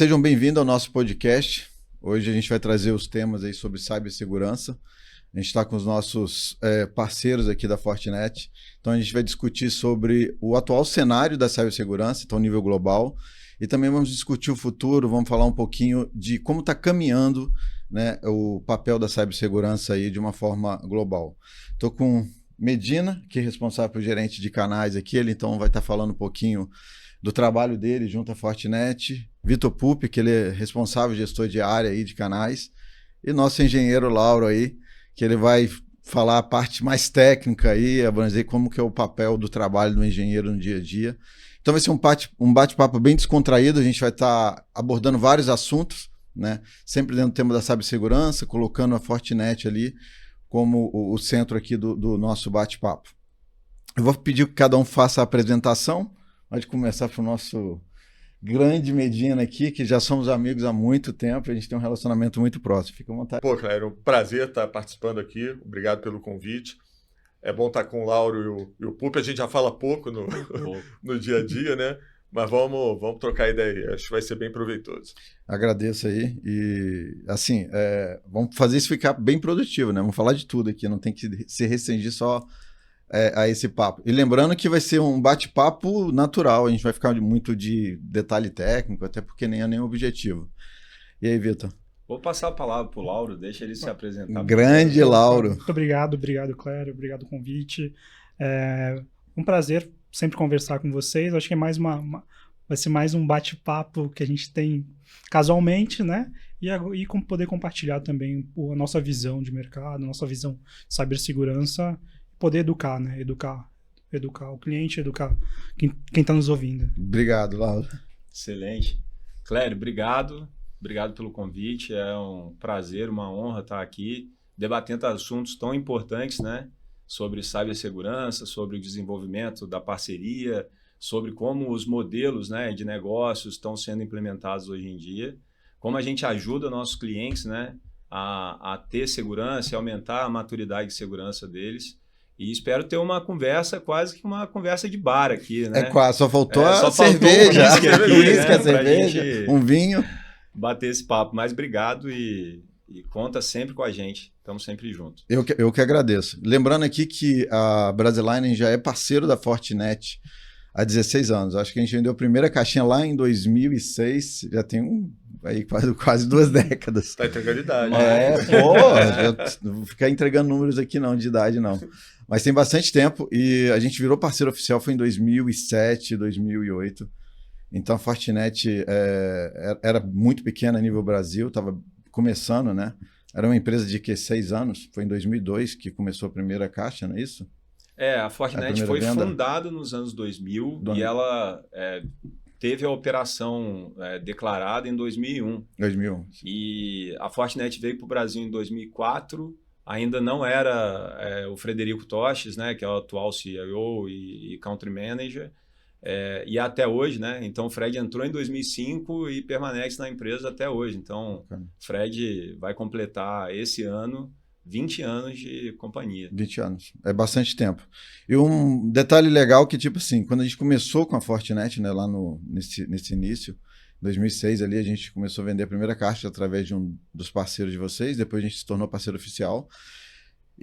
Sejam bem-vindos ao nosso podcast. Hoje a gente vai trazer os temas aí sobre cibersegurança. A gente está com os nossos parceiros aqui da Fortinet. Então a gente vai discutir sobre o atual cenário da cibersegurança, então nível global. E também vamos discutir o futuro, vamos falar um pouquinho de como está caminhando, né, o papel da cibersegurança aí de uma forma global. Estou com Medina, que é responsável por gerente de canais aqui. Ele então vai estar falando um pouquinho do trabalho dele junto à Fortinet. Vitor Pupi, que ele é responsável gestor de área aí de canais. E nosso engenheiro Lauro aí, que ele vai falar a parte mais técnica aí, abranger como que é o papel do trabalho do engenheiro no dia a dia. Então vai ser um bate-papo bem descontraído, a gente vai estar abordando vários assuntos, né? Sempre dentro do tema da cibersegurança, colocando a Fortinet ali como o centro aqui do nosso bate-papo. Eu vou pedir que cada um faça a apresentação. Pode começar para o nosso grande Medina aqui, que já somos amigos há muito tempo, a gente tem um relacionamento muito próximo. Fica à vontade. Pô, Claire, é um prazer estar participando aqui. Obrigado pelo convite. É bom estar com o Lauro e o Pupi. A gente já fala pouco no dia a dia, né? Mas vamos trocar ideia. Acho que vai ser bem proveitoso. Agradeço aí. E, assim, vamos fazer isso ficar bem produtivo, né? Vamos falar de tudo aqui, não tem que se restringir só a esse papo. E lembrando que vai ser um bate-papo natural, a gente vai ficar muito de detalhe técnico, até porque nem é nenhum objetivo. E aí, Vitor? Vou passar a palavra para o Lauro, deixa ele se apresentar. Grande Lauro. Muito obrigado, Claire, obrigado pelo convite. É um prazer sempre conversar com vocês. Acho que vai ser mais um bate-papo que a gente tem casualmente, né? E poder compartilhar também a nossa visão de mercado, a nossa visão de cibersegurança, poder educar, né? Educar o cliente, educar quem está nos ouvindo. Obrigado, Lauro. Excelente. Claire, obrigado. Obrigado pelo convite, é um prazer, uma honra estar aqui debatendo assuntos tão importantes, né? Sobre cibersegurança, sobre o desenvolvimento da parceria, sobre como os modelos, né, de negócios estão sendo implementados hoje em dia, como a gente ajuda nossos clientes, né, a ter segurança e aumentar a maturidade de segurança deles. E espero ter uma conversa, quase que uma conversa de bar aqui, né? Quase, só faltou a faltou cerveja, um whisky aqui, a né, cerveja, um vinho. Bater esse papo. Mas obrigado e conta sempre com a gente. Estamos sempre juntos. Eu que agradeço. Lembrando aqui que a Brasiline já é parceiro da Fortinet há 16 anos. Acho que a gente vendeu a primeira caixinha lá em 2006. Já tem aí quase 2 décadas. Tá entregando idade. Não vou ficar entregando números aqui não, de idade não. Mas tem bastante tempo e a gente virou parceiro oficial foi em 2007, 2008. Então a Fortinet era muito pequena a nível Brasil, estava começando, né? Era uma empresa de 6 anos, foi em 2002 que começou a primeira caixa, não é isso? A Fortinet foi fundada nos anos 2000 e ela teve a operação declarada em 2001. 2001. E a Fortinet veio para o Brasil em 2004, ainda não era o Frederico Toches, né, que é o atual CIO e Country Manager, e até hoje, né? Então o Fred entrou em 2005 e permanece na empresa até hoje. Então Fred vai completar esse ano 20 anos de companhia. 20 anos, é bastante tempo. E um detalhe legal que, tipo assim, quando a gente começou com a Fortinet, né, lá nesse início, 2006 ali, a gente começou a vender a primeira caixa através de um dos parceiros de vocês, depois a gente se tornou parceiro oficial.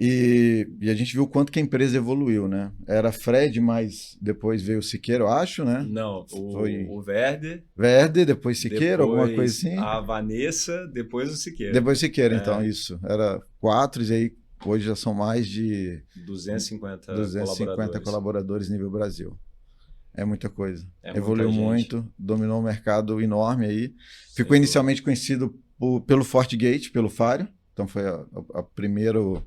E a gente viu o quanto que a empresa evoluiu, né? Era Fred, mas depois veio o Siqueira, eu acho, né? Não, o Verde. Verde, depois Siqueira, alguma coisa assim? A Vanessa, depois o Siqueira. Depois Siqueira, então, isso. Era 4, e aí hoje já são mais de 250 colaboradores nível Brasil. É muita coisa. Evoluiu muito, dominou um mercado enorme aí. Ficou inicialmente conhecido pelo FortiGate, pelo Faro. Então foi a primeiro...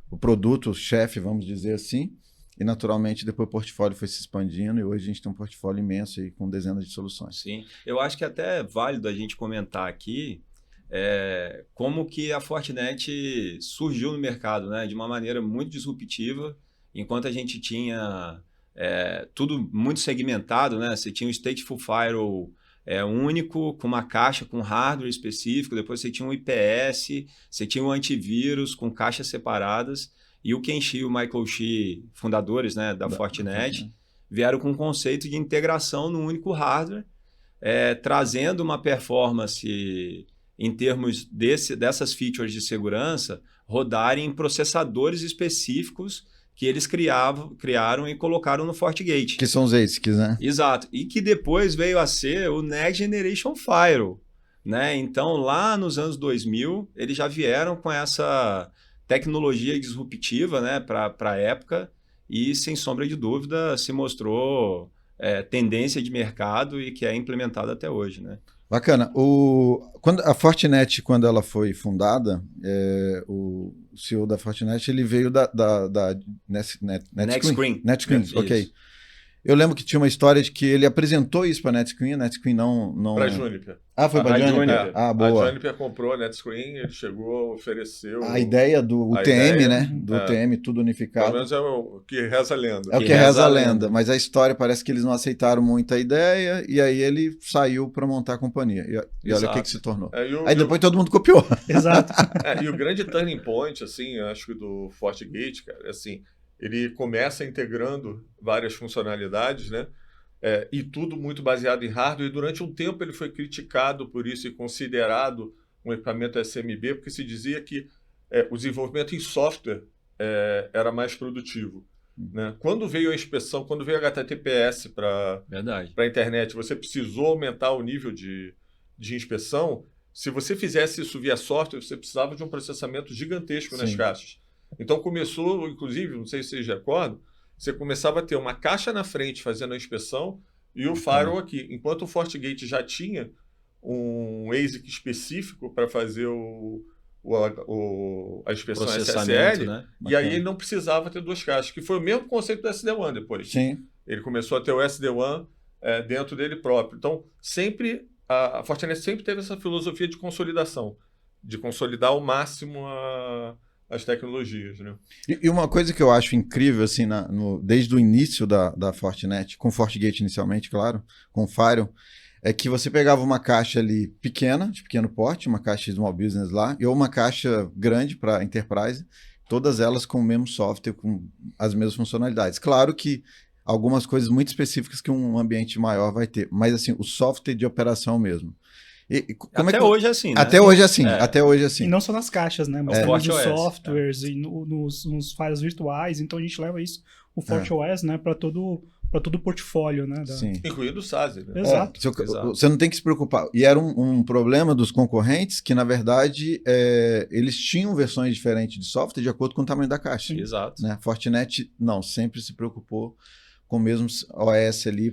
o produto chefe, vamos dizer assim, e naturalmente depois o portfólio foi se expandindo e hoje a gente tem um portfólio imenso aí com dezenas de soluções. Sim, eu acho que até é válido a gente comentar aqui como que a Fortinet surgiu no mercado, né, de uma maneira muito disruptiva, enquanto a gente tinha tudo muito segmentado, né, você tinha o Stateful Firewall único, com uma caixa com hardware específico, depois você tinha um IPS, você tinha um antivírus com caixas separadas, e o Ken Xie e o Michael Xie, fundadores, né, da Fortinet, vieram com um conceito de integração no único hardware, trazendo uma performance em termos dessas features de segurança rodarem em processadores específicos que eles criaram e colocaram no FortiGate. Que são os ASICs, né? Exato. E que depois veio a ser o Next Generation Firewall, né? Então, lá nos anos 2000, eles já vieram com essa tecnologia disruptiva, né, para a época e, sem sombra de dúvida, se mostrou tendência de mercado e que é implementada até hoje, né? Bacana. Quando a Fortinet, quando ela foi fundada, o CEO da Fortinet, ele veio da NetScreen. NetScreen, ok. Eu lembro que tinha uma história de que ele apresentou isso para a NetScreen não... Para a Juniper. Ah, foi para a Juniper? Ah, boa. A Juniper comprou a NetScreen, ele chegou, ofereceu... A ideia do UTM, né? Do UTM, tudo unificado. Pelo menos é o que reza a lenda. É o que reza a lenda, mas a história parece que eles não aceitaram muito a ideia e aí ele saiu para montar a companhia. E olha o que se tornou. Aí depois todo mundo copiou. Exato. E o grande turning point, assim, acho que do FortiGate, cara, assim, ele começa integrando várias funcionalidades, né? E tudo muito baseado em hardware, e durante um tempo ele foi criticado por isso e considerado um equipamento SMB, porque se dizia que o desenvolvimento em software era mais produtivo. Né? Quando veio a inspeção, quando veio a HTTPS para a internet, você precisou aumentar o nível de inspeção. Se você fizesse isso via software, você precisava de um processamento gigantesco nas caixas. Então começou, inclusive, não sei se vocês recordam, você começava a ter uma caixa na frente fazendo a inspeção e o firewall aqui. Enquanto o FortiGate já tinha um ASIC específico para fazer a inspeção SSL, né? E aí ele não precisava ter duas caixas, que foi o mesmo conceito do SD-WAN depois. Sim. Ele começou a ter o SD-WAN dentro dele próprio. Então, sempre a Fortinet sempre teve essa filosofia de consolidação, de consolidar ao máximo as tecnologias, né? E uma coisa que eu acho incrível, assim, desde o início da Fortinet, com o FortiGate inicialmente, claro, com o Firewall, é que você pegava uma caixa ali pequena, de pequeno porte, uma caixa de small business lá, e uma caixa grande para enterprise, todas elas com o mesmo software, com as mesmas funcionalidades. Claro que algumas coisas muito específicas que um ambiente maior vai ter, mas assim, o software de operação mesmo. Hoje é assim, né? Até hoje é assim, até hoje é assim. E não só nas caixas, né? Mas também nos FortiOS, softwares e nos files virtuais. Então a gente leva isso, o FortiOS, né? Para todo o portfólio, né? Sim. Incluindo o SASE, né? Exato. Você não tem que se preocupar. E era um problema dos concorrentes que, na verdade, eles tinham versões diferentes de software de acordo com o tamanho da caixa. Exato. Né? Fortinet, não, sempre se preocupou com o mesmo OS ali,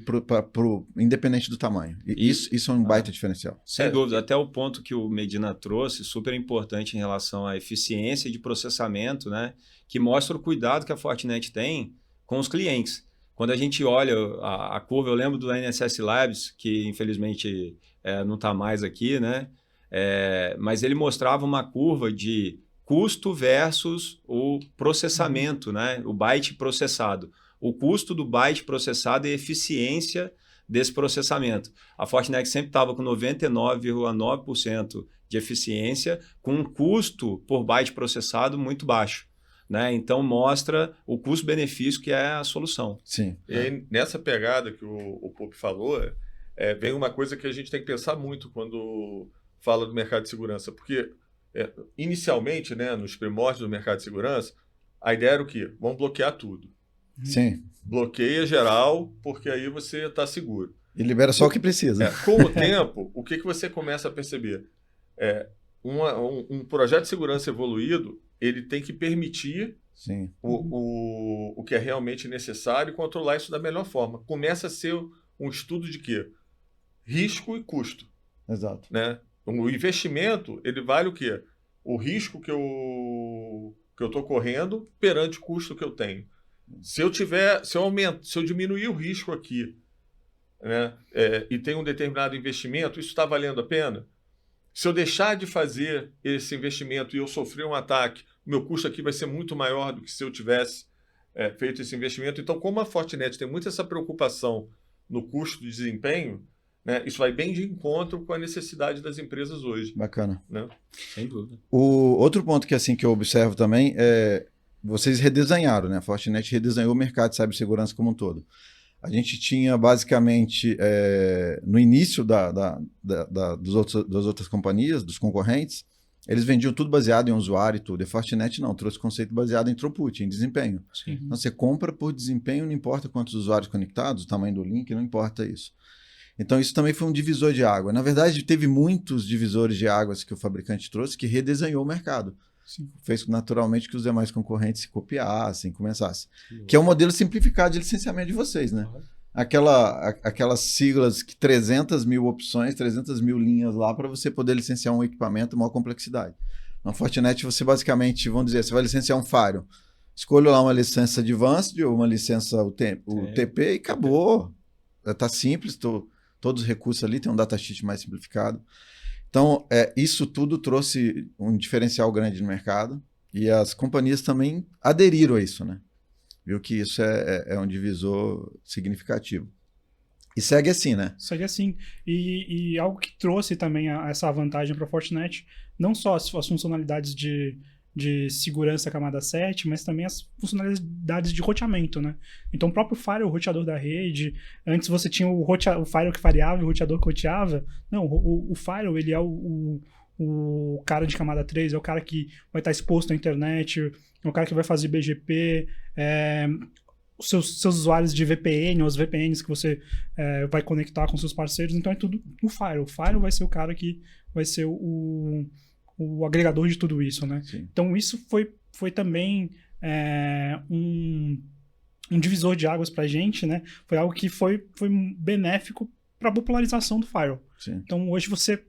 independente do tamanho. Isso é um baita diferencial. Sem dúvida. Até o ponto que o Medina trouxe, super importante em relação à eficiência de processamento, né? Que mostra o cuidado que a Fortinet tem com os clientes. Quando a gente olha a curva, eu lembro do NSS Labs, que infelizmente não está mais aqui, né? Mas ele mostrava uma curva de custo versus o processamento, né? O byte processado. O custo do byte processado e a eficiência desse processamento. A Fortinet sempre estava com 99,9% de eficiência, com um custo por byte processado muito baixo. Né? Então, mostra o custo-benefício que é a solução. Sim. E aí, nessa pegada que o Pupi falou, vem uma coisa que a gente tem que pensar muito quando fala do mercado de segurança. Porque, inicialmente, né, nos primórdios do mercado de segurança, a ideia era o quê? Vamos bloquear tudo. Sim. Bloqueia geral, porque aí você está seguro. E libera só o que precisa. Com o tempo, o que você começa a perceber? Um projeto de segurança evoluído, ele tem que permitir Sim. o que é realmente necessário e controlar isso da melhor forma. Começa a ser um estudo de quê? Risco e custo. Exato. Né? O investimento, ele vale o quê? O risco que eu estou correndo perante o custo que eu tenho. Se eu diminuir o risco aqui, né, e tem um determinado investimento, isso está valendo a pena? Se eu deixar de fazer esse investimento e eu sofrer um ataque, o meu custo aqui vai ser muito maior do que se eu tivesse feito esse investimento. Então, como a Fortinet tem muito essa preocupação no custo de desempenho, né, isso vai bem de encontro com a necessidade das empresas hoje. Bacana. Né? Sem dúvida. O outro ponto que eu observo também vocês redesenharam, né? A Fortinet redesenhou o mercado de cibersegurança como um todo. a gente tinha basicamente, no início das outras companhias, dos concorrentes, eles vendiam tudo baseado em usuário e tudo. E a Fortinet não, trouxe conceito baseado em throughput, em desempenho. Sim. Então você compra por desempenho, não importa quantos usuários conectados, o tamanho do link, não importa isso. Então isso também foi um divisor de água. Na verdade, teve muitos divisores de águas que o fabricante trouxe que redesenhou o mercado. Sim. Fez naturalmente que os demais concorrentes se copiassem, começassem. Que é o modelo simplificado de licenciamento de vocês, né? Aquelas siglas, que 300 mil opções, 300 mil linhas lá para você poder licenciar um equipamento, maior complexidade. Na Fortinet você basicamente, vamos dizer, você vai licenciar um Firewall. Escolha lá uma licença Advanced ou uma licença TP e acabou. Tá simples, todos os recursos ali, tem um datasheet mais simplificado. Então, isso tudo trouxe um diferencial grande no mercado e as companhias também aderiram a isso, né? Viu que isso é um divisor significativo. E segue assim, né? Segue assim. E algo que trouxe também essa vantagem para a Fortinet, não só as funcionalidades de segurança camada 7, mas também as funcionalidades de roteamento, né? Então o próprio firewall, o roteador da rede, antes você tinha o firewall que variava e o roteador que roteava. Não, o firewall, ele é o cara de camada 3, é o cara que vai estar exposto à internet, é o cara que vai fazer BGP, os seus usuários de VPN, ou as VPNs que você vai conectar com seus parceiros, então é tudo o firewall. O firewall vai ser o cara que vai ser o agregador de tudo isso, né? Sim. Então isso foi também um divisor de águas pra gente, né? Foi algo que foi benéfico para a popularização do firewall. Sim. Então hoje você,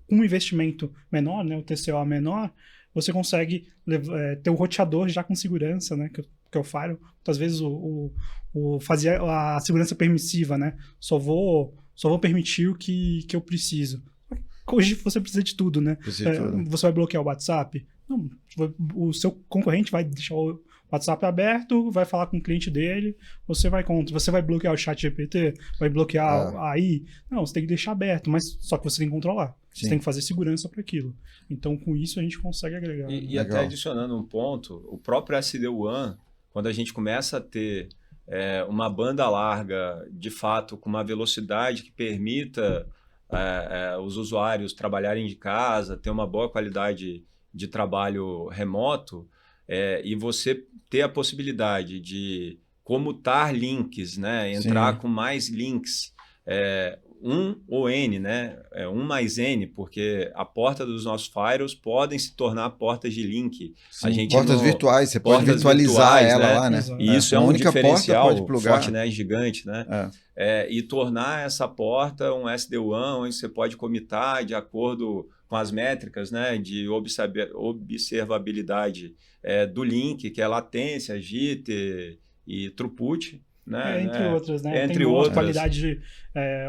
com um investimento menor, né, o TCO menor, você consegue ter o roteador já com segurança, né, que é o firewall. Muitas vezes fazia a segurança permissiva, né? Só vou permitir o que eu preciso. Hoje você precisa de tudo, né? Você vai bloquear o WhatsApp? Não, o seu concorrente vai deixar o WhatsApp aberto, vai falar com o cliente dele, você vai bloquear o ChatGPT? Vai bloquear a AI? Não, você tem que deixar aberto, mas só que você tem que controlar. Você tem que fazer segurança para aquilo. Então, com isso, a gente consegue agregar. E até adicionando um ponto, o próprio SD-WAN, quando a gente começa a ter uma banda larga, de fato, com uma velocidade que permita os usuários trabalharem de casa, ter uma boa qualidade de trabalho remoto, e você ter a possibilidade de comutar links, né? Entrar com mais links, ou N, né? 1 mais N, porque a porta dos nossos firewalls podem se tornar portas de link. Sim, portas virtuais, você pode virtualizar ela, né? Lá, né? E isso é um diferencial, Fortinet gigante, né? E tornar essa porta um SD-WAN, onde você pode comitar de acordo com as métricas, né, de observabilidade do link, que é latência, JIT e throughput. Né, entre outras, né? Entre tem outras. Qualidade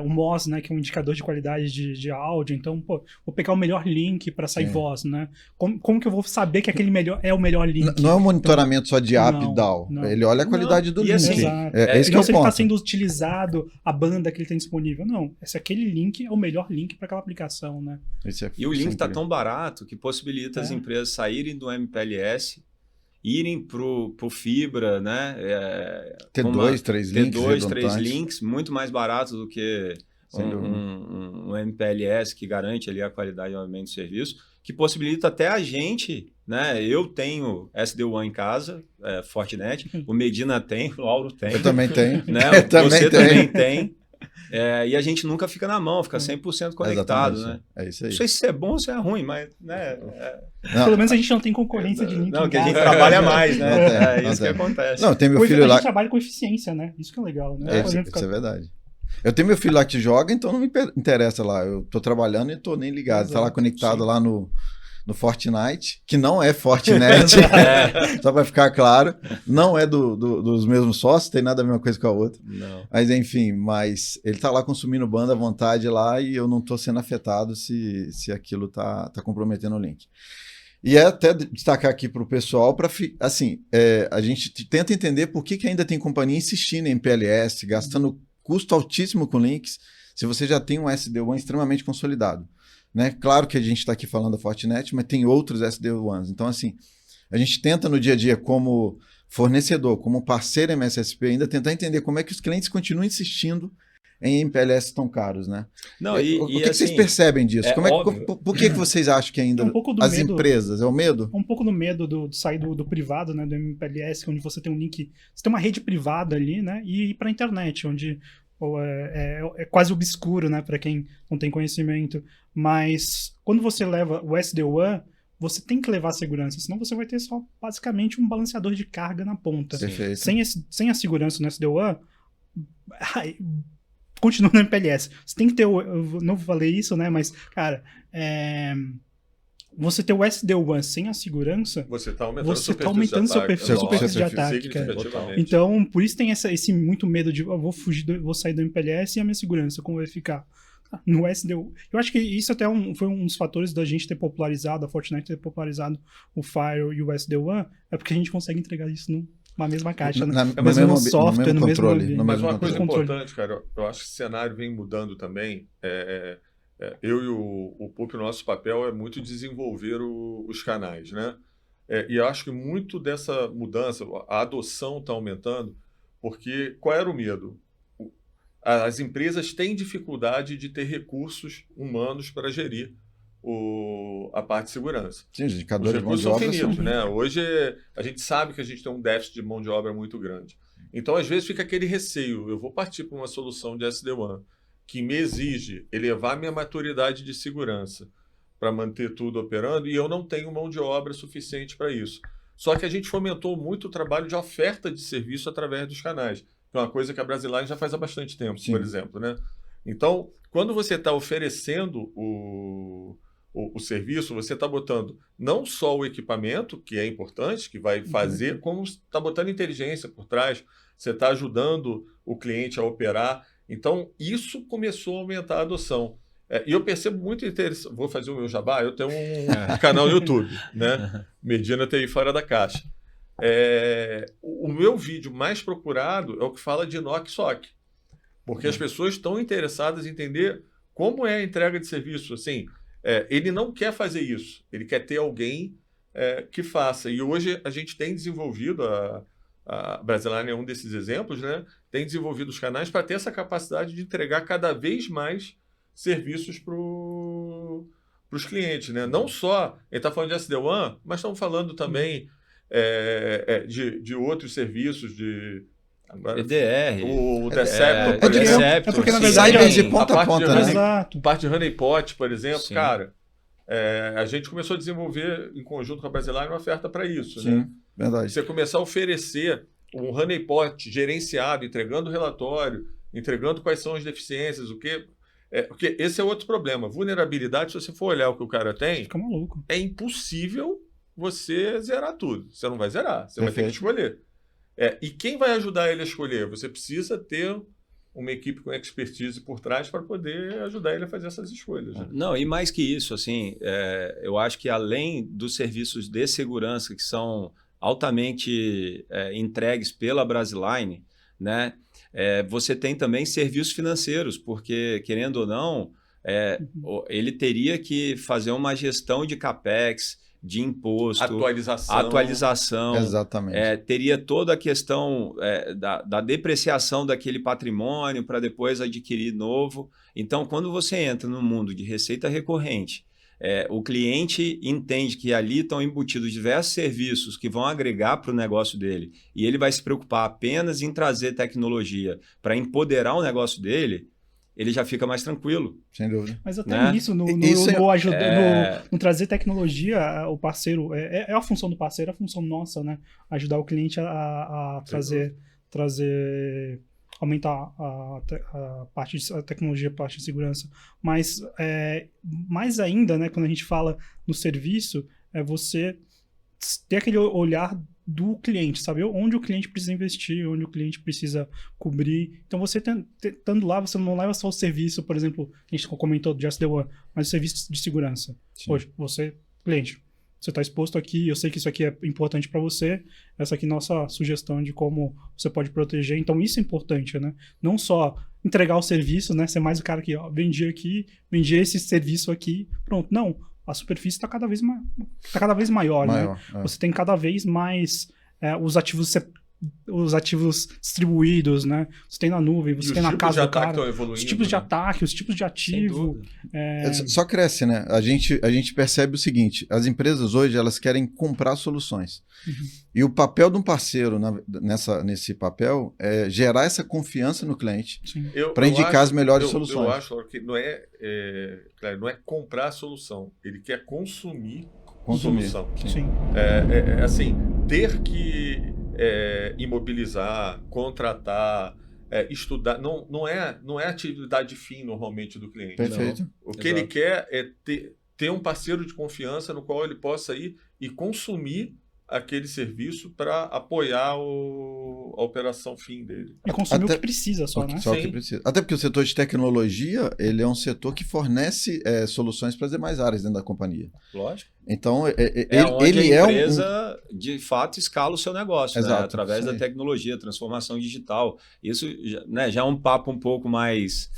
o MOS, né? Que é um indicador de qualidade de áudio. Então, vou pegar o melhor link para sair voz, né? Como que eu vou saber que aquele é o melhor link? Não é um monitoramento só de up e down. Ele olha a qualidade do link. Assim, esse que é o se ele ponto. está sendo utilizado a banda que ele tem disponível. Não, aquele link é o melhor link para aquela aplicação, né? E o link está tão barato que possibilita as empresas saírem do MPLS, irem pro fibra, né? Ter dois, três links, muito mais barato do que um MPLS que garante ali a qualidade obviamente do serviço, que possibilita até a gente, né? Eu tenho SD-WAN em casa, Fortinet, o Medina tem, o Lauro tem. Eu também tenho. Né? Você também tem. E a gente nunca fica na mão, fica 100% conectado, né? É isso aí. Não sei se é bom ou se é ruim, mas... Né, pelo menos a gente não tem concorrência de link. Não, que a gente trabalha mais, né? Não isso que acontece. Não, tem meu filho a lá... gente trabalha com eficiência, né? Isso que é legal, né? Isso é verdade. Eu tenho meu filho lá que joga, então não me interessa lá. Eu tô trabalhando e tô nem ligado. Tá lá conectado lá no Fortnite, que não é Fortinet, só para ficar claro, não é dos mesmos sócios, tem nada a ver uma coisa com a outra. Não. Mas enfim, ele tá lá consumindo banda à vontade lá e eu não tô sendo afetado se aquilo tá comprometendo o link. E até destacar aqui para o pessoal, assim, a gente tenta entender por que ainda tem companhia insistindo em PLS, gastando custo altíssimo com links, se você já tem um SD-WAN extremamente consolidado. Né? Claro que a gente está aqui falando da Fortinet, mas tem outros SD-WANs. Então, assim, a gente tenta no dia a dia, como fornecedor, como parceiro MSSP, ainda tentar entender como é que os clientes continuam insistindo em MPLS tão caros, né? Não, o que assim, vocês percebem disso? óbvio. Por que vocês acham que ainda Um pouco do as medo. empresas, é o medo? Um pouco no medo de sair do privado, né, do MPLS, onde você tem um link, você tem uma rede privada ali, né, e ir para a internet, onde é quase obscuro, né, para quem não tem conhecimento. Mas quando você leva o SD-WAN, você tem que levar a segurança, senão você vai ter só basicamente um balanceador de carga na ponta. Perfeito. Sem a segurança no SD-WAN, continua no MPLS. Você tem que ter, eu não falei isso, né, mas, cara, você ter o SD-WAN sem a segurança, você está aumentando seu perfil de ataque, cara. Então, por isso tem esse muito medo de eu vou sair do MPLS e a minha segurança, como vai ficar? No SD-WAN. Eu acho que isso até foi um dos fatores da gente ter popularizado, a Fortinet ter popularizado o Firewall e o SD-WAN, é porque a gente consegue entregar isso numa mesma caixa, né? No mesmo software, no mesmo controle. Mas uma coisa importante, cara, eu acho que o cenário vem mudando também. Eu e o Pup, o nosso papel é muito desenvolver os canais, né? E eu acho que muito dessa mudança, a adoção está aumentando, porque qual era o medo? As empresas têm dificuldade de ter recursos humanos para gerir a parte de segurança. Sim, os indicadores de mão de obra são finitos, né? Hoje a gente sabe que a gente tem um déficit de mão de obra muito grande. Então, às vezes, fica aquele receio. Eu vou partir para uma solução de SD-WAN que me exige elevar minha maturidade de segurança para manter tudo operando e eu não tenho mão de obra suficiente para isso. Só que a gente fomentou muito o trabalho de oferta de serviço através dos canais. É uma coisa que a Brasiline já faz há bastante tempo, por exemplo, né? Então, quando você está oferecendo o serviço, você está botando não só o equipamento, que é importante, que vai fazer, como está botando inteligência por trás, você está ajudando o cliente a operar. Então, isso começou a aumentar a adoção. E eu percebo muito interessante. Vou fazer o meu jabá, eu tenho um canal no YouTube, né? Medina TI Fora da Caixa. O meu vídeo mais procurado é o que fala de NOC SOC, porque as pessoas estão interessadas em entender como é a entrega de serviço. Assim, ele não quer fazer isso, ele quer ter alguém que faça. E hoje a gente tem desenvolvido, a Brasiline é um desses exemplos, né? Tem desenvolvido os canais para ter essa capacidade de entregar cada vez mais serviços para os clientes, né? Não só, ele está falando de SD-WAN, mas estamos falando também de outros serviços, agora, EDR, o Deceptor, É porque, na verdade, cyber de ponta a ponta, né? Exato. Parte de honeypot, por exemplo, Sim. cara, a gente começou a desenvolver em conjunto com a Brasiline uma oferta para isso. Sim, né? verdade. Você começar a oferecer um honeypot gerenciado, entregando relatório, entregando quais são as deficiências, o que... porque esse é outro problema. Vulnerabilidade, se você for olhar o que o cara tem, Fica maluco. é impossível você zerar tudo. Você não vai zerar, você vai ter que escolher. E quem vai ajudar ele a escolher? Você precisa ter uma equipe com expertise por trás para poder ajudar ele a fazer essas escolhas. Né? Não, e mais que isso, assim, eu acho que além dos serviços de segurança que são altamente entregues pela Brasiline, né, você tem também serviços financeiros, porque, querendo ou não, ele teria que fazer uma gestão de CAPEX, de imposto, atualização. Exatamente. Teria toda a questão da depreciação daquele patrimônio para depois adquirir novo. Então, quando você entra no mundo de receita recorrente, o cliente entende que ali estão embutidos diversos serviços que vão agregar para o negócio dele e ele vai se preocupar apenas em trazer tecnologia para empoderar o negócio dele, ele já fica mais tranquilo. Sem dúvida. Mas até nisso, no trazer tecnologia, o parceiro, é a função do parceiro, é a função nossa, né? Ajudar o cliente a trazer, aumentar a parte de tecnologia, a parte de segurança. Mas, mais ainda, né, quando a gente fala no serviço, você ter aquele olhar do cliente, sabe? Onde o cliente precisa investir, onde o cliente precisa cobrir. Então, você estando lá, você não leva só o serviço, por exemplo, a gente comentou de SD-WAN, mas o serviço de segurança. Sim. Hoje, você, cliente, você está exposto aqui, eu sei que isso aqui é importante para você, essa aqui é nossa sugestão de como você pode proteger. Então, isso é importante, né? Não só entregar o serviço, né? Ser mais o cara que, vendi esse serviço aqui, pronto. Não. A superfície está cada vez maior, né? Você tem cada vez mais os ativos distribuídos, né? Você tem na nuvem, você tem na casa do cara, os tipos de ataque, os tipos de ativo. Só cresce, né? A gente percebe o seguinte, as empresas hoje, elas querem comprar soluções. E o papel de um parceiro nesse papel é gerar essa confiança no cliente para indicar as melhores soluções. Eu acho que não é comprar a solução, ele quer consumir. Solução. Sim. Assim, ter que imobilizar, contratar, estudar, não é atividade fim normalmente do cliente. Perfeito. Não. O que ele quer é ter um parceiro de confiança no qual ele possa ir e consumir aquele serviço para apoiar a operação fim dele. E consumir o que precisa só, né? Só o que precisa. Até porque o setor de tecnologia, ele é um setor que fornece soluções para as demais áreas dentro da companhia. Lógico. Então, onde a empresa, de fato, escala o seu negócio, Exato, né? Através da tecnologia, transformação digital. Isso já é um papo um pouco mais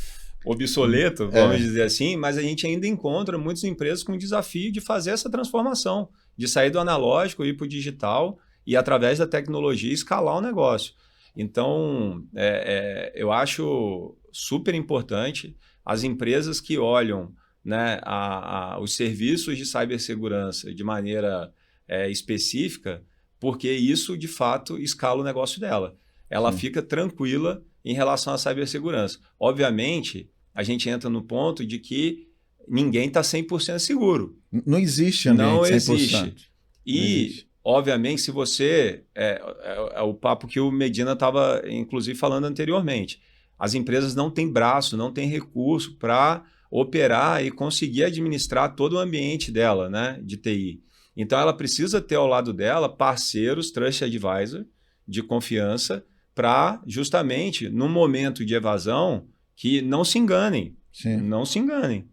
obsoleto, vamos dizer assim, mas a gente ainda encontra muitas empresas com o desafio de fazer essa transformação, de sair do analógico e ir para o digital e, através da tecnologia, escalar o negócio. Então, eu acho super importante as empresas que olham, né, os serviços de cibersegurança de maneira específica, porque isso, de fato, escala o negócio dela. Ela fica tranquila em relação à cibersegurança. Obviamente, a gente entra no ponto de que ninguém está 100% seguro. Não existe ambiente não 100%. Existe. E, obviamente, se você... É o papo que o Medina estava, inclusive, falando anteriormente. As empresas não têm braço, não têm recurso para operar e conseguir administrar todo o ambiente dela, né, de TI. Então, ela precisa ter ao lado dela parceiros, trust advisor, de confiança, para, justamente, no momento de evasão, que não se enganem. Sim. Não se enganem.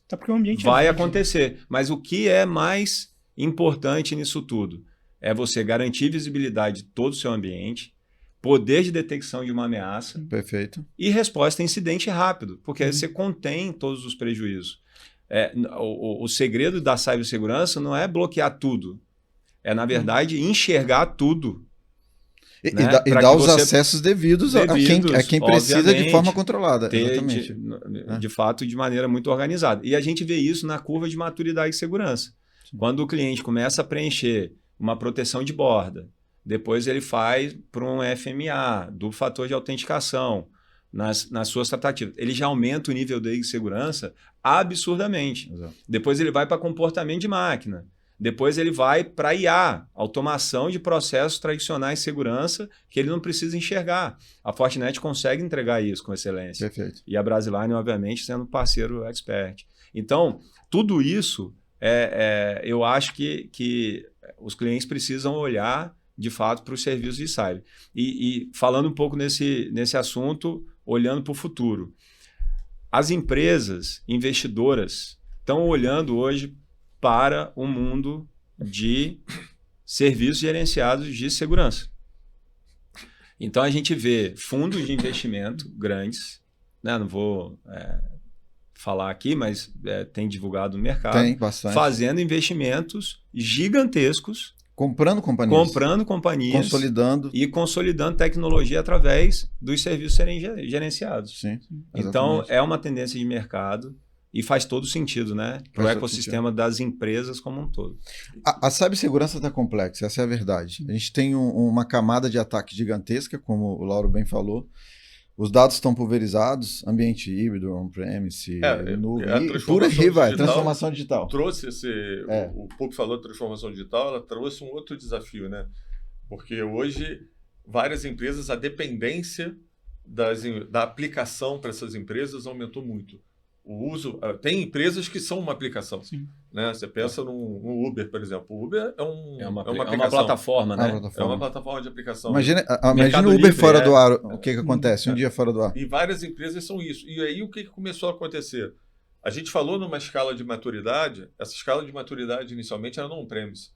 Tá, porque o ambiente vai acontecer. Mas o que é mais importante nisso tudo? É você garantir visibilidade de todo o seu ambiente, poder de detecção de uma ameaça. Perfeito. E resposta a incidente rápido, porque aí você contém todos os prejuízos. O segredo da cibersegurança não é bloquear tudo. É, na verdade, enxergar tudo. E né? dar os acessos devidos a quem precisa de forma controlada. Exatamente. De fato, de maneira muito organizada. E a gente vê isso na curva de maturidade e segurança. Sim. Quando o cliente começa a preencher uma proteção de borda, depois ele faz para um FMA, duplo fator de autenticação, nas suas tratativas. Ele já aumenta o nível de segurança absurdamente. Exato. Depois ele vai para comportamento de máquina. Depois ele vai para IA, automação de processos tradicionais de segurança que ele não precisa enxergar. A Fortinet consegue entregar isso com excelência. Perfeito. E a Brasiline, obviamente, sendo parceiro expert. Então, tudo isso, eu acho que os clientes precisam olhar, de fato, para os serviços de cyber. E falando um pouco nesse assunto, olhando para o futuro. As empresas investidoras estão olhando hoje para o mundo de serviços gerenciados de segurança. Então, a gente vê fundos de investimento grandes, né? Não vou falar aqui, mas tem divulgado no mercado, tem bastante, fazendo investimentos gigantescos, comprando companhias, consolidando tecnologia através dos serviços serem gerenciados. Sim, então, é uma tendência de mercado. E faz todo sentido, né? Para o ecossistema das empresas como um todo. A cibersegurança está complexa, essa é a verdade. A gente tem uma camada de ataque gigantesca, como o Lauro bem falou. Os dados estão pulverizados, ambiente híbrido, on-premise, nuvem, e por aí vai, transformação digital. Trouxe o Pup falou de transformação digital, ela trouxe um outro desafio, né? Porque hoje, várias empresas, a dependência da aplicação para essas empresas aumentou muito. O uso, tem empresas que são uma aplicação, né? Você pensa no Uber, por exemplo. O Uber é uma plataforma, né? É uma plataforma de aplicação. Imagina o Uber fora do ar, o que acontece? Um dia fora do ar. E várias empresas são isso. E aí o que começou a acontecer? A gente falou numa escala de maturidade, essa escala de maturidade inicialmente era no on-premise,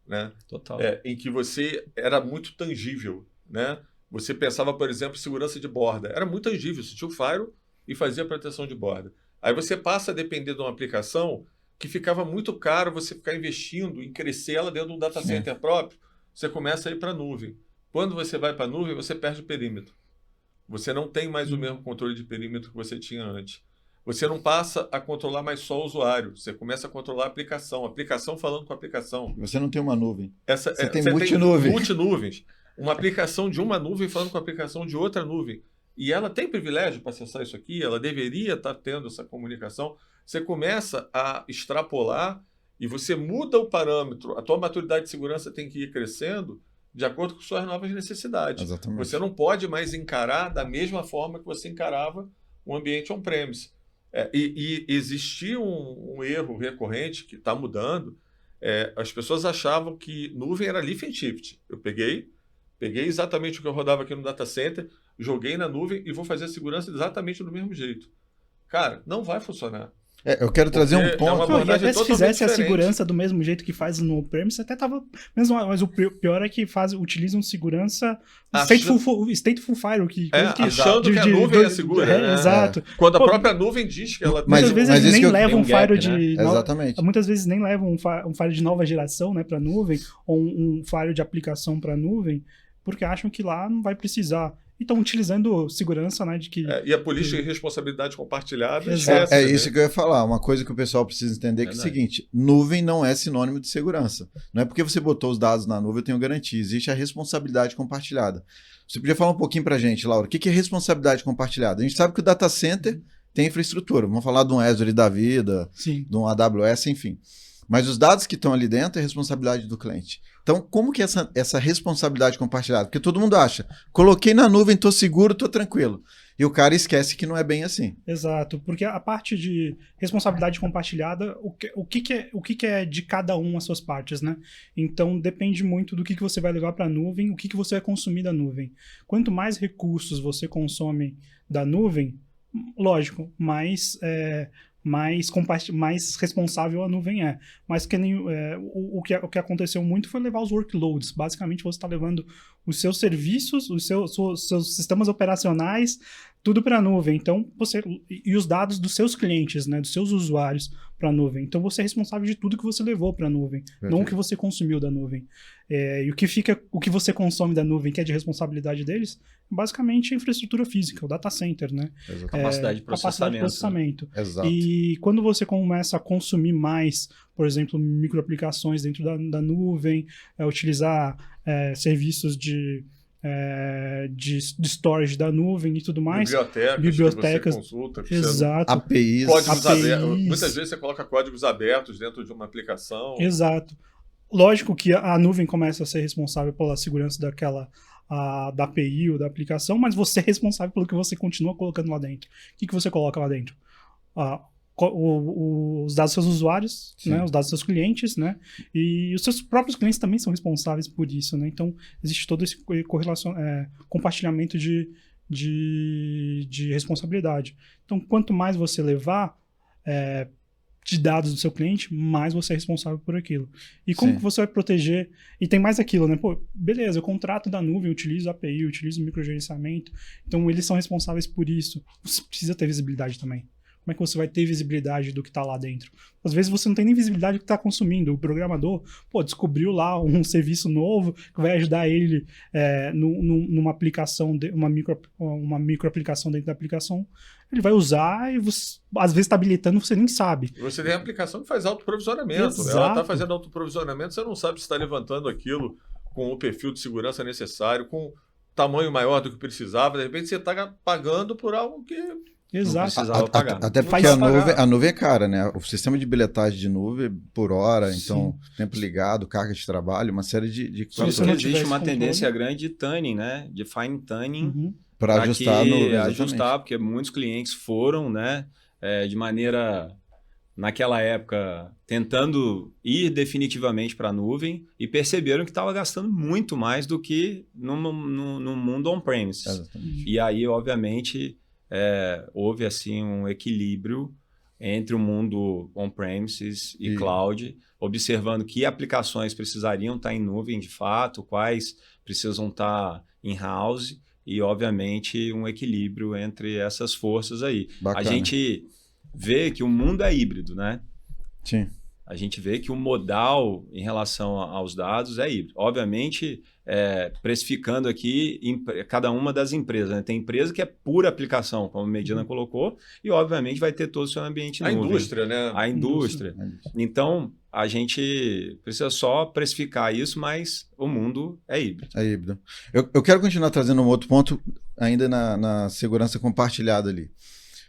né? Total. Em que você era muito tangível, né? Você pensava, por exemplo, segurança de borda. Era muito tangível, você tinha o firewall e fazia proteção de borda. Aí você passa a depender de uma aplicação que ficava muito caro você ficar investindo em crescer ela dentro de um data center próprio, você começa a ir para a nuvem. Quando você vai para a nuvem, você perde o perímetro. Você não tem mais o mesmo controle de perímetro que você tinha antes. Você não passa a controlar mais só o usuário, você começa a controlar a aplicação falando com a aplicação. Você não tem uma nuvem. Você tem multinuvem. Multinuvens. Uma aplicação de uma nuvem falando com a aplicação de outra nuvem. E ela tem privilégio para acessar isso aqui, ela deveria estar tendo essa comunicação. Você começa a extrapolar e você muda o parâmetro. A tua maturidade de segurança tem que ir crescendo de acordo com suas novas necessidades. Exatamente. Você não pode mais encarar da mesma forma que você encarava um ambiente on-premise. E existia um erro recorrente que está mudando. As pessoas achavam que nuvem era lift and shift. Eu peguei exatamente o que eu rodava aqui no data center, joguei na nuvem e vou fazer a segurança exatamente do mesmo jeito. Cara, não vai funcionar. Eu quero trazer um ponto. Não, e até se fizesse a segurança do mesmo jeito que faz no on-premise, até tava mesmo, mas o pior é que utilizam segurança stateful fire, achando que a nuvem é segura. Exato. Quando a própria nuvem diz que ela tem. Muitas vezes eles nem levam um firewall de Exatamente. Muitas vezes nem levam um firewall de nova geração, né, para nuvem, ou um firewall de aplicação para nuvem, porque acham que lá não vai precisar. E estão utilizando segurança, né, de que... E a política de responsabilidade compartilhada... É isso que eu ia falar. Uma coisa que o pessoal precisa entender é o seguinte, nuvem não é sinônimo de segurança. Não é porque você botou os dados na nuvem, eu tenho garantia. Existe a responsabilidade compartilhada. Você podia falar um pouquinho pra gente, Laura, o que é responsabilidade compartilhada? A gente sabe que o data center tem infraestrutura. Vamos falar de um Azure da vida, Sim. de um AWS, enfim. Mas os dados que estão ali dentro é responsabilidade do cliente. Então, como que é essa responsabilidade compartilhada? Porque todo mundo acha, coloquei na nuvem, estou seguro, estou tranquilo. E o cara esquece que não é bem assim. Exato, porque a parte de responsabilidade compartilhada, o que é de cada uma as suas partes, né? Então, depende muito do que você vai levar para a nuvem, o que você vai consumir da nuvem. Quanto mais recursos você consome da nuvem, lógico, mais responsável a nuvem é. Mas o que aconteceu muito foi levar os workloads. Basicamente, você está levando os seus serviços, os seus sistemas operacionais, tudo para a nuvem. Então, e os dados dos seus clientes, né, dos seus usuários para a nuvem. Então, você é responsável de tudo que você levou para a nuvem, Perfeito. não o que você consumiu da nuvem. E o que você consome da nuvem, que é de responsabilidade deles, basicamente a infraestrutura física, o data center, né? Capacidade de processamento. Né? Exato. E quando você começa a consumir mais, por exemplo, microaplicações dentro da nuvem, utilizar serviços de storage da nuvem e tudo mais. Bibliotecas. Que você consulta. Que Exato. APIs. Códigos abertos. Muitas vezes você coloca códigos abertos dentro de uma aplicação. Exato. Lógico que a nuvem começa a ser responsável pela segurança da API ou da aplicação, mas você é responsável pelo que você continua colocando lá dentro. O que você coloca lá dentro? Os dados dos seus usuários, né, os dados dos seus clientes, né, e os seus próprios clientes também são responsáveis por isso, né, então existe todo esse compartilhamento de responsabilidade. Então, quanto mais você levar de dados do seu cliente, mais você é responsável por aquilo. E como que você vai proteger? E tem mais aquilo, né? Pô, beleza, eu contrato da nuvem, eu utilizo a API, eu utilizo o microgerenciamento, então eles são responsáveis por isso. Você precisa ter visibilidade também. Como é que você vai ter visibilidade do que está lá dentro? Às vezes você não tem nem visibilidade do que está consumindo. O programador, descobriu lá um serviço novo que vai ajudar ele numa aplicação, uma microaplicação dentro da aplicação. Ele vai usar e você, às vezes está habilitando, você nem sabe. Você tem a aplicação que faz autoprovisionamento. Exato. Ela está fazendo autoprovisionamento, você não sabe se está levantando aquilo com o perfil de segurança necessário, com tamanho maior do que precisava. De repente você está pagando por algo que... Exato. Até porque a nuvem é cara, né? O sistema de bilhetagem de nuvem por hora, então tempo ligado, carga de trabalho, uma série de coisas. Existe uma tendência grande de tuning, né? De fine tuning para ajustar, porque muitos clientes foram, né? De maneira, naquela época, tentando ir definitivamente para a nuvem e perceberam que estava gastando muito mais do que no mundo on-premises. E aí, obviamente... houve assim um equilíbrio entre o mundo on-premises e cloud, observando que aplicações precisariam estar em nuvem de fato, quais precisam estar in-house e, obviamente, um equilíbrio entre essas forças aí. Bacana. A gente vê que o mundo é híbrido, né? Sim. a gente vê que o modal em relação aos dados é híbrido. Obviamente, precificando aqui cada uma das empresas. Né? Tem empresa que é pura aplicação, como a Medina colocou, e obviamente vai ter todo o seu ambiente nuvem. A indústria, né? A indústria. Então, a gente precisa só precificar isso, mas o mundo é híbrido. É híbrido. Eu quero continuar trazendo um outro ponto, ainda na segurança compartilhada ali.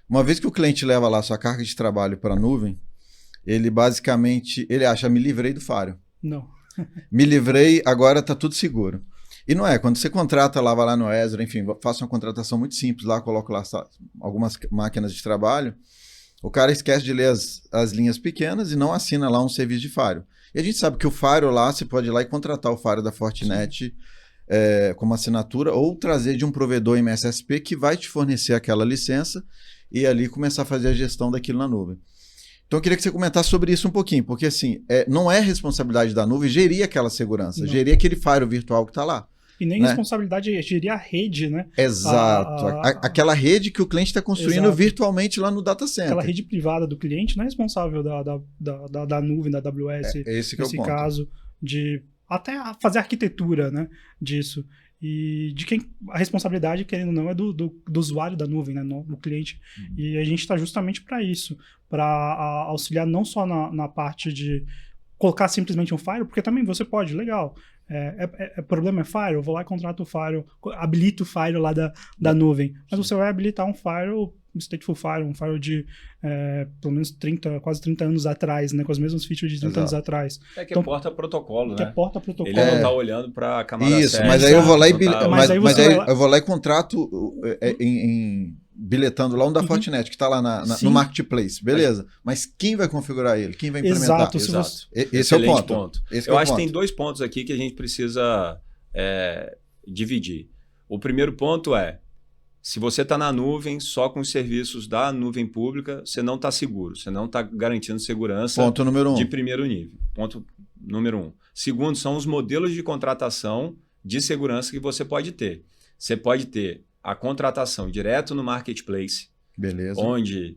Uma vez que o cliente leva lá sua carga de trabalho para a nuvem, ele basicamente, ele acha, me livrei do Firewall. Não. Me livrei, agora está tudo seguro. E não é, quando você contrata lá, vai lá no Azure, enfim, faça uma contratação muito simples lá, coloca lá algumas máquinas de trabalho, o cara esquece de ler as linhas pequenas e não assina lá um serviço de Firewall. E a gente sabe que o Firewall lá, você pode ir lá e contratar o Firewall da Fortinet como assinatura ou trazer de um provedor MSSP que vai te fornecer aquela licença e ali começar a fazer a gestão daquilo na nuvem. Então eu queria que você comentasse sobre isso um pouquinho, porque assim, não é responsabilidade da nuvem gerir aquela segurança, gerir aquele firewall virtual que está lá. E nem responsabilidade é gerir a rede, né? Exato. Aquela rede que o cliente está construindo virtualmente lá no data center. Aquela rede privada do cliente não é responsável da nuvem, da AWS, esse que é o ponto. Caso, de até fazer a arquitetura, né, disso. E de quem a responsabilidade, querendo ou não, é do usuário da nuvem, né, do cliente. E a gente está justamente para isso, para auxiliar não só na parte de colocar simplesmente um firewall, porque também você pode, legal. Problema é firewall, eu vou lá e contrato o firewall, habilito o firewall lá da nuvem. Mas você vai habilitar um firewall, um stateful firewall, um firewall de pelo menos quase 30 anos atrás, né, com as mesmas features de 30 anos atrás. Então, porta protocolo, né? Porta protocolo. Ele não está olhando para a camada Isso, 7, mas aí eu vou lá e eu vou lá e contrato biletando lá um da Fortinet, que está lá no Marketplace. Beleza. Mas quem vai configurar ele? Quem vai implementar? Exato. Esse é o ponto. Eu acho que tem 2 pontos aqui que a gente precisa dividir. O primeiro ponto é, se você está na nuvem, só com os serviços da nuvem pública, você não está seguro. Você não está garantindo segurança ponto número 1. De primeiro nível. Ponto número 1. Segundo, são os modelos de contratação de segurança que você pode ter. Você pode ter a contratação direto no Marketplace, beleza, onde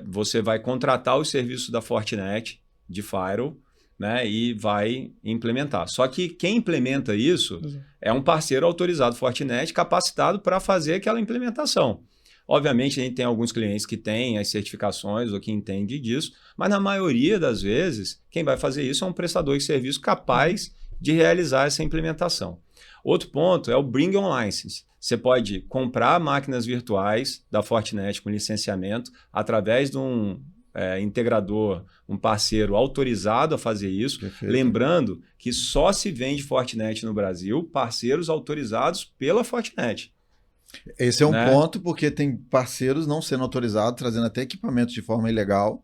você vai contratar os serviços da Fortinet de Firewall, né, e vai implementar. Só que quem implementa isso é um parceiro autorizado Fortinet, capacitado para fazer aquela implementação. Obviamente, a gente tem alguns clientes que têm as certificações ou que entendem disso, mas na maioria das vezes, quem vai fazer isso é um prestador de serviço capaz de realizar essa implementação. Outro ponto é o Bring On License. Você pode comprar máquinas virtuais da Fortinet com licenciamento através de um integrador, um parceiro autorizado a fazer isso. Perfeito. Lembrando que só se vende Fortinet no Brasil parceiros autorizados pela Fortinet. Esse é um ponto, porque tem parceiros não sendo autorizados, trazendo até equipamentos de forma ilegal.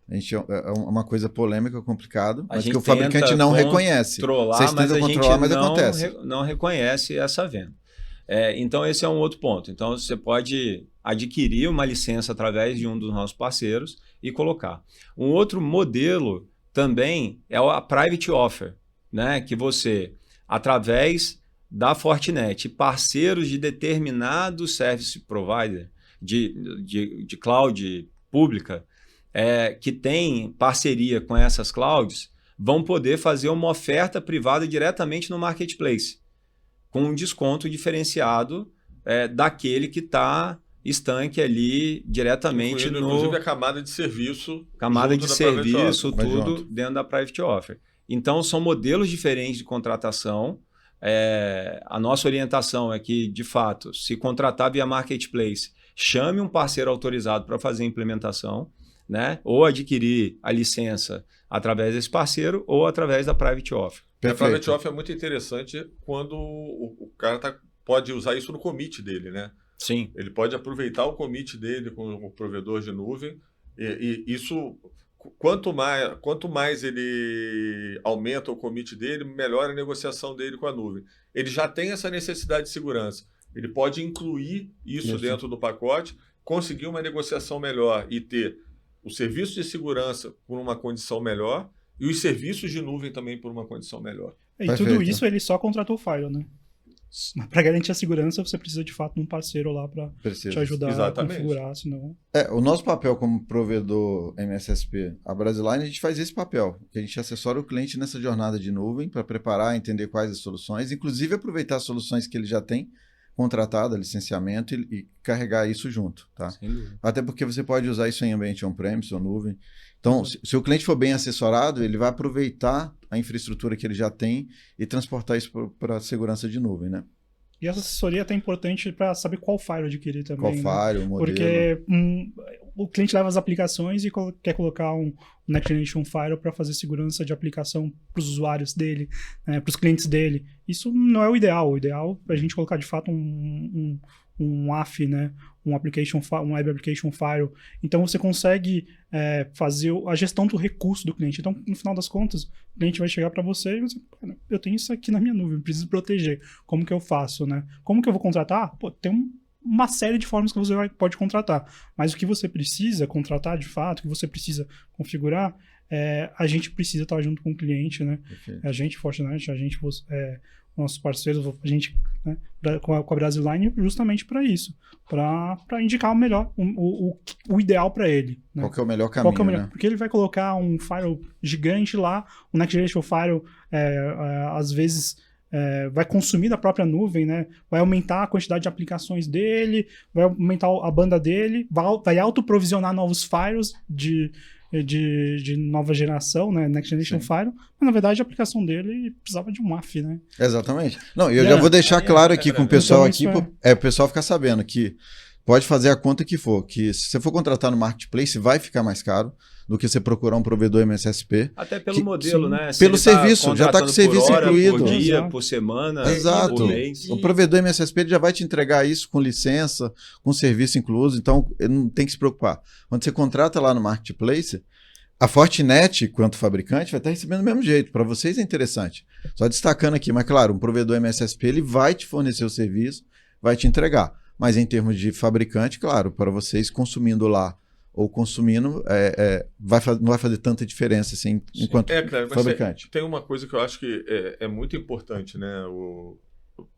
É uma coisa polêmica, complicado, mas que o fabricante não reconhece. Vocês tentam controlar, mas acontece. Não reconhece essa venda. Então, esse é um outro ponto. Então, você pode adquirir uma licença através de um dos nossos parceiros e colocar. Um outro modelo também é a Private Offer, né? Que você, através da Fortinet, parceiros de determinado service provider de cloud pública, que tem parceria com essas clouds, vão poder fazer uma oferta privada diretamente no Marketplace, com um desconto diferenciado daquele que está estanque ali diretamente inclusive a camada de serviço. Camada de serviço, tudo dentro da Private Offer. Então, são modelos diferentes de contratação. A nossa orientação é que, de fato, se contratar via Marketplace, chame um parceiro autorizado para fazer a implementação, né? Ou adquirir a licença através desse parceiro ou através da Private Offer. A Private Offer é muito interessante quando o cara pode usar isso no commit dele, né? Sim. Ele pode aproveitar o commit dele com o provedor de nuvem e isso, quanto mais ele aumenta o commit dele, melhor a negociação dele com a nuvem. Ele já tem essa necessidade de segurança. Ele pode incluir isso dentro do pacote, conseguir uma negociação melhor e ter o serviço de segurança por uma condição melhor e os serviços de nuvem também por uma condição melhor. E tudo isso ele só contratou o Firewall, né? Para garantir a segurança, você precisa de fato de um parceiro lá para te ajudar Exatamente. a configurar, senão... O nosso papel como provedor MSSP, a Brasiline, a gente faz esse papel, que a gente assessora o cliente nessa jornada de nuvem para preparar, entender quais as soluções, inclusive aproveitar as soluções que ele já tem contratada, licenciamento e carregar isso junto, tá? Sem dúvida. Até porque você pode usar isso em ambiente on-premise ou nuvem. Então, se o cliente for bem assessorado, ele vai aproveitar a infraestrutura que ele já tem e transportar isso para a segurança de nuvem, né? E essa assessoria é até importante para saber qual firewall adquirir também. Qual firewall, o modelo. Porque o cliente leva as aplicações e quer colocar um Next Generation Firewall para fazer segurança de aplicação para os usuários dele, né, para os clientes dele. Isso não é o ideal. O ideal é a gente colocar de fato um AF, né, um Web Application Firewall. Então você consegue fazer a gestão do recurso do cliente. Então, no final das contas, o cliente vai chegar para você e você, eu tenho isso aqui na minha nuvem, preciso proteger. Como que eu faço, né? Como que eu vou contratar? Pô, tem uma série de formas que você pode contratar. Mas o que você precisa contratar de fato, o que você precisa configurar, a gente precisa estar junto com o cliente, né? Perfeito. A gente, Fortinet, nossos parceiros, a gente, né, com a Brasiline, justamente para isso, para indicar o melhor, o ideal para ele. Né? Qual que é o melhor caminho, né? Porque ele vai colocar um firewall gigante lá, o Next Generation Firewall, às vezes, vai consumir da própria nuvem, né? Vai aumentar a quantidade de aplicações dele, vai aumentar a banda dele, vai autoprovisionar novos firewalls de nova geração, né? Next Generation Firewall, mas na verdade a aplicação dele precisava de um AF, né? Exatamente. Não, eu já vou deixar claro aqui com o pessoal aqui, o pessoal ficar sabendo que pode fazer a conta que for, que se você for contratar no Marketplace, vai ficar mais caro do que você procurar um provedor MSSP. Até pelo modelo, né? Se pelo ele tá serviço, já está com o serviço por hora, incluído. Por dia, Exato. por semana, Exato. por mês. O provedor MSSP ele já vai te entregar isso com licença, com serviço incluso, então ele não tem que se preocupar. Quando você contrata lá no Marketplace, a Fortinet, quanto fabricante, vai estar recebendo do mesmo jeito. Para vocês é interessante. Só destacando aqui, mas claro, um provedor MSSP ele vai te fornecer o serviço, vai te entregar. Mas em termos de fabricante, claro, para vocês consumindo lá ou consumindo, não vai fazer tanta diferença assim, enquanto claro, fabricante. Tem uma coisa que eu acho que é muito importante, né?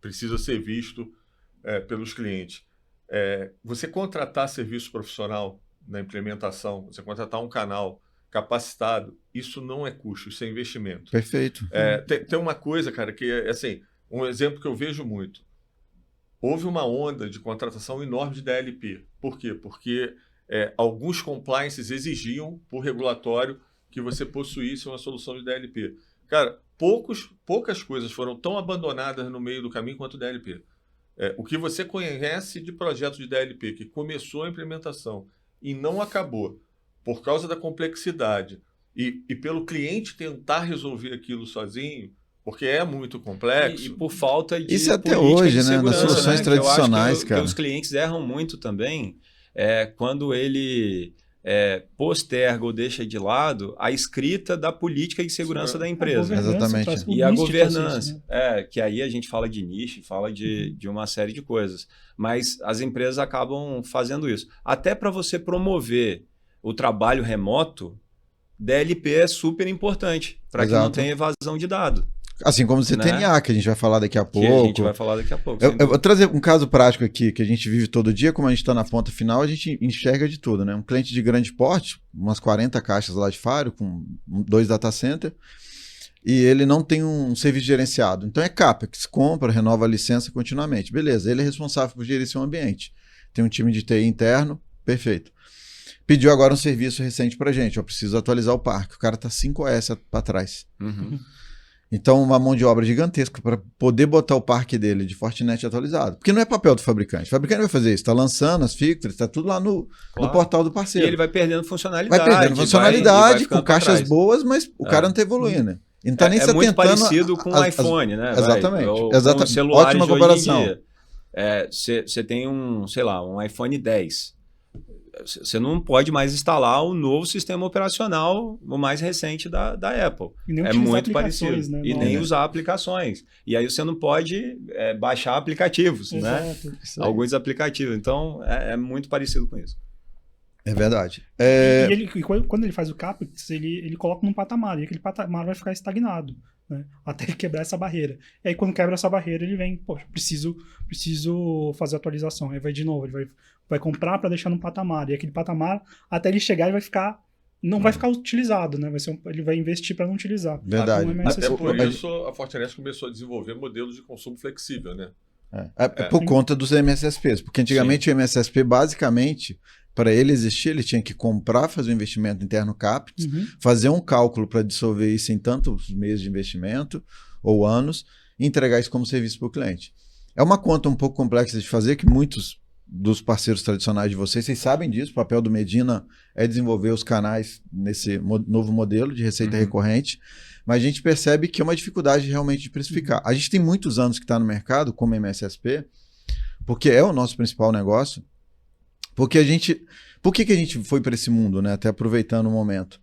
Precisa ser visto pelos clientes. Você contratar serviço profissional na implementação, você contratar um canal capacitado, isso não é custo, isso é investimento. Perfeito. Tem uma coisa, cara, que é assim, um exemplo que eu vejo muito. Houve uma onda de contratação enorme de DLP. Por quê? Porque alguns compliances exigiam, por regulatório, que você possuísse uma solução de DLP. Cara, poucas coisas foram tão abandonadas no meio do caminho quanto o DLP. O que você conhece de projeto de DLP, que começou a implementação e não acabou, por causa da complexidade, e pelo cliente tentar resolver aquilo sozinho, porque é muito complexo. E por falta de isso até política hoje, de né? segurança, Nas soluções né? tradicionais, que cara. os clientes erram muito também quando ele posterga ou deixa de lado a escrita da política de segurança da empresa. Exatamente. E a governança, que aí a gente fala de nicho, fala de uma série de coisas. Mas as empresas acabam fazendo isso. Até para você promover o trabalho remoto, DLP é super importante para que não tenha evasão de dado. Assim como o CTNA, que a gente vai falar daqui a pouco. Que a gente vai falar daqui a pouco. Eu vou trazer um caso prático aqui, que a gente vive todo dia, como a gente está na ponta final, a gente enxerga de tudo, né? Um cliente de grande porte, umas 40 caixas lá de Firewall, com 2 data center, e ele não tem um serviço gerenciado. Então é CAPEX, compra, renova a licença continuamente. Beleza, ele é responsável por gerenciar o ambiente. Tem um time de TI interno, perfeito. Pediu agora um serviço recente pra gente, eu preciso atualizar o parque. O cara tá 5S para trás. Uhum. Então, uma mão de obra gigantesca para poder botar o parque dele de Fortinet atualizado. Porque não é papel do fabricante. O fabricante vai fazer isso. Está lançando as features, está tudo lá no portal do parceiro. E ele vai perdendo funcionalidade. Vai perdendo funcionalidade, vai com caixas boas, mas o cara não está evoluindo. Né? E não está nem se atentando. É muito parecido com o iPhone, né? Exatamente. Com os celulares ótima comparação. Você tem um iPhone 10. Você não pode mais instalar o novo sistema operacional, o mais recente da Apple. É muito parecido. Né? E nem usar aplicações. E aí você não pode baixar aplicativos, né? Alguns aplicativos. Então, é muito parecido com isso. É verdade. E quando ele faz o CAPEX, ele coloca num patamar. E aquele patamar vai ficar estagnado. né? Até quebrar essa barreira. E aí, quando quebra essa barreira, ele vem, poxa, preciso fazer atualização. Aí vai de novo, ele vai comprar para deixar num patamar. E aquele patamar, até ele chegar, ele vai ficar. Não vai ficar utilizado, né? Ele vai investir para não utilizar. Verdade. Até por isso a Fortinet começou a desenvolver modelos de consumo flexível, né? Por conta dos MSSPs, porque antigamente o MSSP, basicamente, para ele existir, ele tinha que comprar, fazer um investimento interno CAPEX, fazer um cálculo para dissolver isso em tantos meses de investimento ou anos e entregar isso como serviço para o cliente. É uma conta um pouco complexa de fazer, que muitos dos parceiros tradicionais de vocês sabem disso. O papel do Medina é desenvolver os canais nesse novo modelo de receita recorrente, mas a gente percebe que é uma dificuldade realmente de precificar. A gente tem muitos anos que está no mercado como MSSP, porque é o nosso principal negócio. Por que a gente foi para esse mundo, né? Até aproveitando o momento.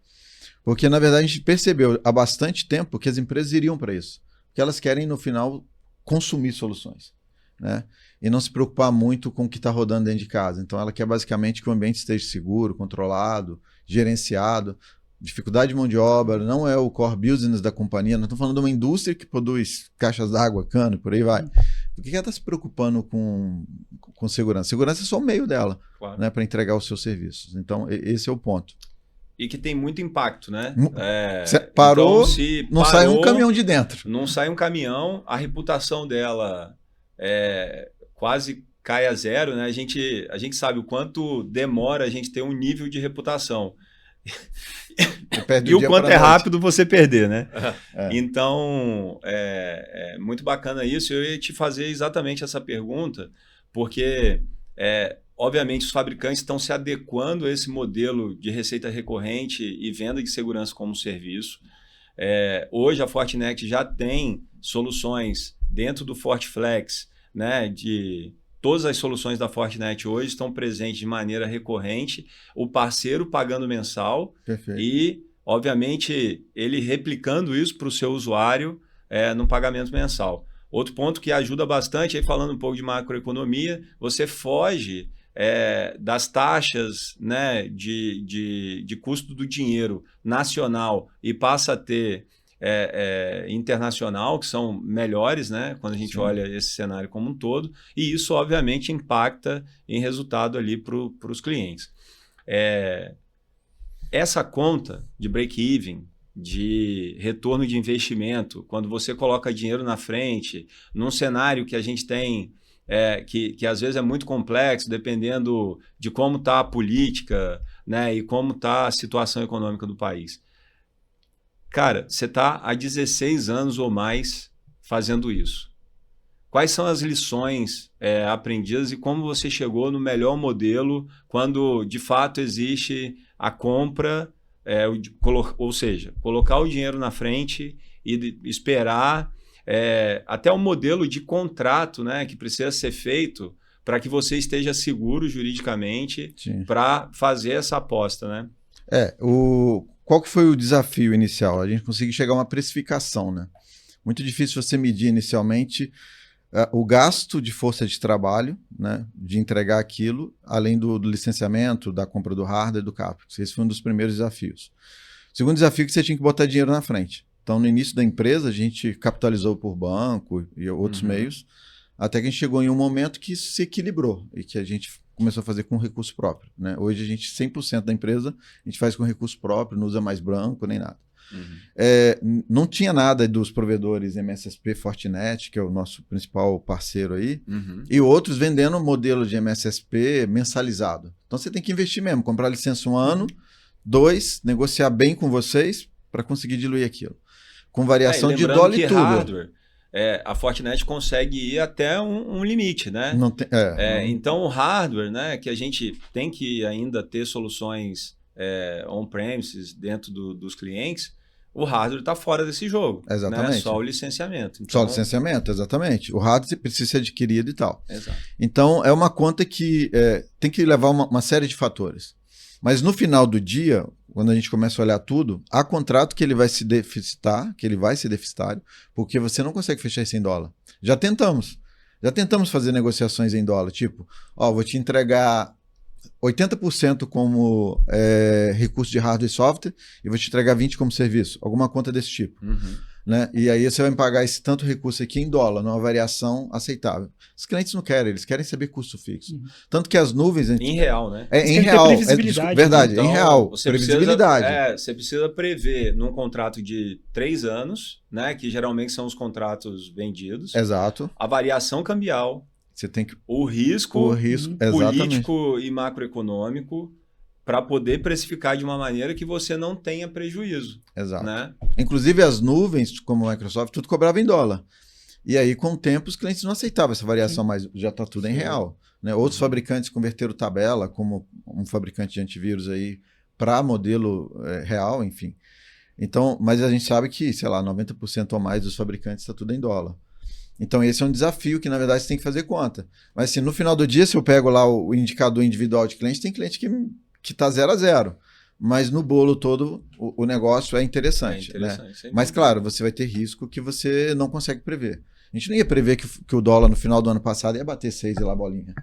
Porque, na verdade, a gente percebeu há bastante tempo que as empresas iriam para isso. Porque elas querem, no final, consumir soluções, né? E não se preocupar muito com o que está rodando dentro de casa. Então, ela quer basicamente que o ambiente esteja seguro, controlado, gerenciado. Dificuldade de mão de obra não é o core business da companhia. Nós estamos falando de uma indústria que produz caixas d'água, cano, por aí vai. Por que ela está se preocupando com segurança? Segurança é só o meio dela, claro, né, para entregar os seus serviços. Então, esse é o ponto. E que tem muito impacto, né? Parou, então, não sai um caminhão de dentro. Não sai um caminhão, a reputação dela quase cai a zero, né? A gente sabe o quanto demora a gente ter um nível de reputação. E o quanto é rápido você perder, né? Então, é muito bacana isso. Eu ia te fazer exatamente essa pergunta, porque, obviamente, os fabricantes estão se adequando a esse modelo de receita recorrente e venda de segurança como serviço. Hoje, a Fortinet já tem soluções dentro do FortiFlex, né, todas as soluções da Fortinet hoje estão presentes de maneira recorrente, o parceiro pagando mensal. Perfeito. E, obviamente, ele replicando isso para o seu usuário no pagamento mensal. Outro ponto que ajuda bastante, aí falando um pouco de macroeconomia, você foge das taxas, né, de custo do dinheiro nacional e passa a ter internacional, que são melhores, né, quando a gente olha esse cenário como um todo, e isso obviamente impacta em resultado ali para os clientes. Essa conta de break-even, de retorno de investimento, quando você coloca dinheiro na frente, num cenário que a gente tem, que às vezes é muito complexo, dependendo de como está a política, né, e como está a situação econômica do país. Cara, você está há 16 anos ou mais fazendo isso. Quais são as lições aprendidas e como você chegou no melhor modelo quando, de fato, existe a compra, ou seja, colocar o dinheiro na frente e esperar até um modelo de contrato, né, que precisa ser feito para que você esteja seguro juridicamente para fazer essa aposta, né? Qual que foi o desafio inicial? A gente conseguiu chegar a uma precificação, né? Muito difícil você medir inicialmente o gasto de força de trabalho, né, de entregar aquilo, além do licenciamento, da compra do hardware e do CAPEX. Esse foi um dos primeiros desafios. O segundo desafio é que você tinha que botar dinheiro na frente. Então, no início da empresa, a gente capitalizou por banco e outros meios, até que a gente chegou em um momento que isso se equilibrou e que a gente começou a fazer com recurso próprio, né? Hoje a gente, 100% da empresa, a gente faz com recurso próprio, não usa mais branco nem nada. Não tinha nada dos provedores MSSP, Fortinet, que é o nosso principal parceiro aí, e outros vendendo modelo de MSSP mensalizado. Então você tem que investir mesmo, comprar licença 1 ano, 2, negociar bem com vocês para conseguir diluir aquilo. Com variação de dólar e tudo. Hardware, a Fortinet consegue ir até um limite, né? Então o hardware, né, que a gente tem que ainda ter soluções on-premises dentro dos clientes, o hardware está fora desse jogo. Exatamente. Né? Só o licenciamento. Então... Só o licenciamento, exatamente. O hardware precisa ser adquirido e tal. Exato. Então é uma conta que tem que levar uma série de fatores. Mas no final do dia, quando a gente começa a olhar tudo, há contrato que ele vai se deficitar, que ele vai ser deficitário, porque você não consegue fechar isso em dólar. Já tentamos fazer negociações em dólar, tipo, vou te entregar 80% como recurso de hardware e software e vou te entregar 20% como serviço, alguma conta desse tipo. né? E aí você vai me pagar esse tanto recurso aqui em dólar, numa variação aceitável. Os clientes não querem, eles querem saber custo fixo. Tanto que as nuvens... Em real, né? É em Eles querem ter real. previsibilidade, Verdade, Então, em real. Você Previsibilidade. você precisa prever num contrato de 3 anos, né? Que geralmente são os contratos vendidos. Exato. A variação cambial, Você tem que... o risco exatamente. político e macroeconômico para poder precificar de uma maneira que você não tenha prejuízo. Exato. Né? Inclusive as nuvens, como a Microsoft, tudo cobrava em dólar. E aí, com o tempo, os clientes não aceitavam essa variação, mas já está tudo em real. Né? Outros fabricantes converteram tabela, como um fabricante de antivírus aí, para modelo real, enfim. Então, mas a gente sabe que, sei lá, 90% ou mais dos fabricantes está tudo em dólar. Então, esse é um desafio que, na verdade, você tem que fazer conta. Mas, assim, no final do dia, se eu pego lá o indicador individual de cliente, tem cliente que está 0 a 0. Mas no bolo todo, o negócio é interessante. Né? Mas, claro, você vai ter risco que você não consegue prever. A gente não ia prever que o dólar no final do ano passado ia bater 6 e lá bolinha.